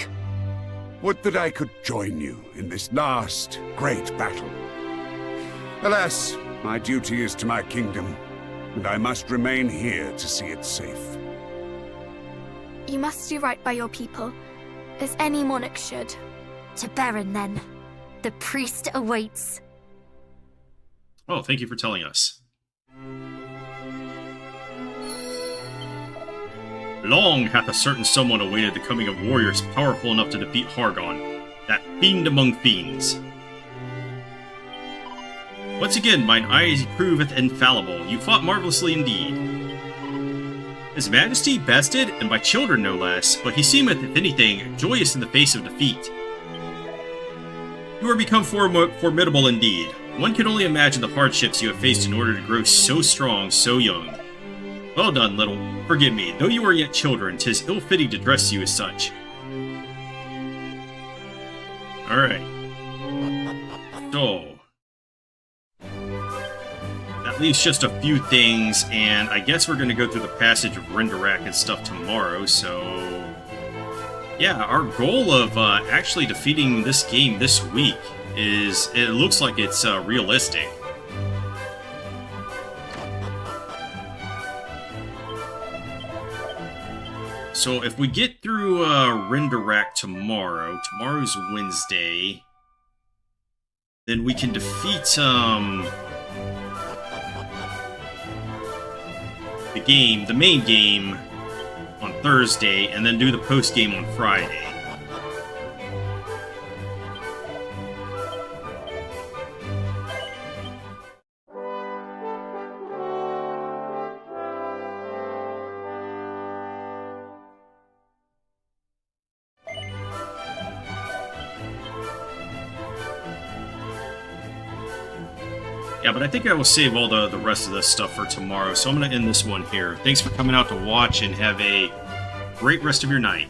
Speaker 6: Would that I could join you in this last great battle. Alas, my duty is to my kingdom, and I must remain here to see it safe.
Speaker 4: You must do right by your people, as any monarch should.
Speaker 5: To Baron, then. The priest awaits.
Speaker 1: Oh, thank you for telling us. Long hath a certain someone awaited the coming of warriors powerful enough to defeat Hargon, that fiend among fiends. Once again, mine eyes proveth infallible. You fought marvelously indeed. His Majesty bested, and by children no less, but he seemeth, if anything, joyous in the face of defeat. You are become formidable indeed. One can only imagine the hardships you have faced in order to grow so strong, so young. Well done, little. Forgive me, though you are yet children, 'tis ill-fitting to dress you as such. Alright. So... that leaves just a few things, and I guess we're going to go through the passage of Renderak and stuff tomorrow, so... yeah, our goal of actually defeating this game this week is... it looks like it's realistic. So if we get through Renderak tomorrow's Wednesday, then we can defeat the main game on Thursday, and then do the post game on Friday. Yeah, but I think I will save all the rest of this stuff for tomorrow, so I'm going to end this one here. Thanks for coming out to watch, and have a great rest of your night.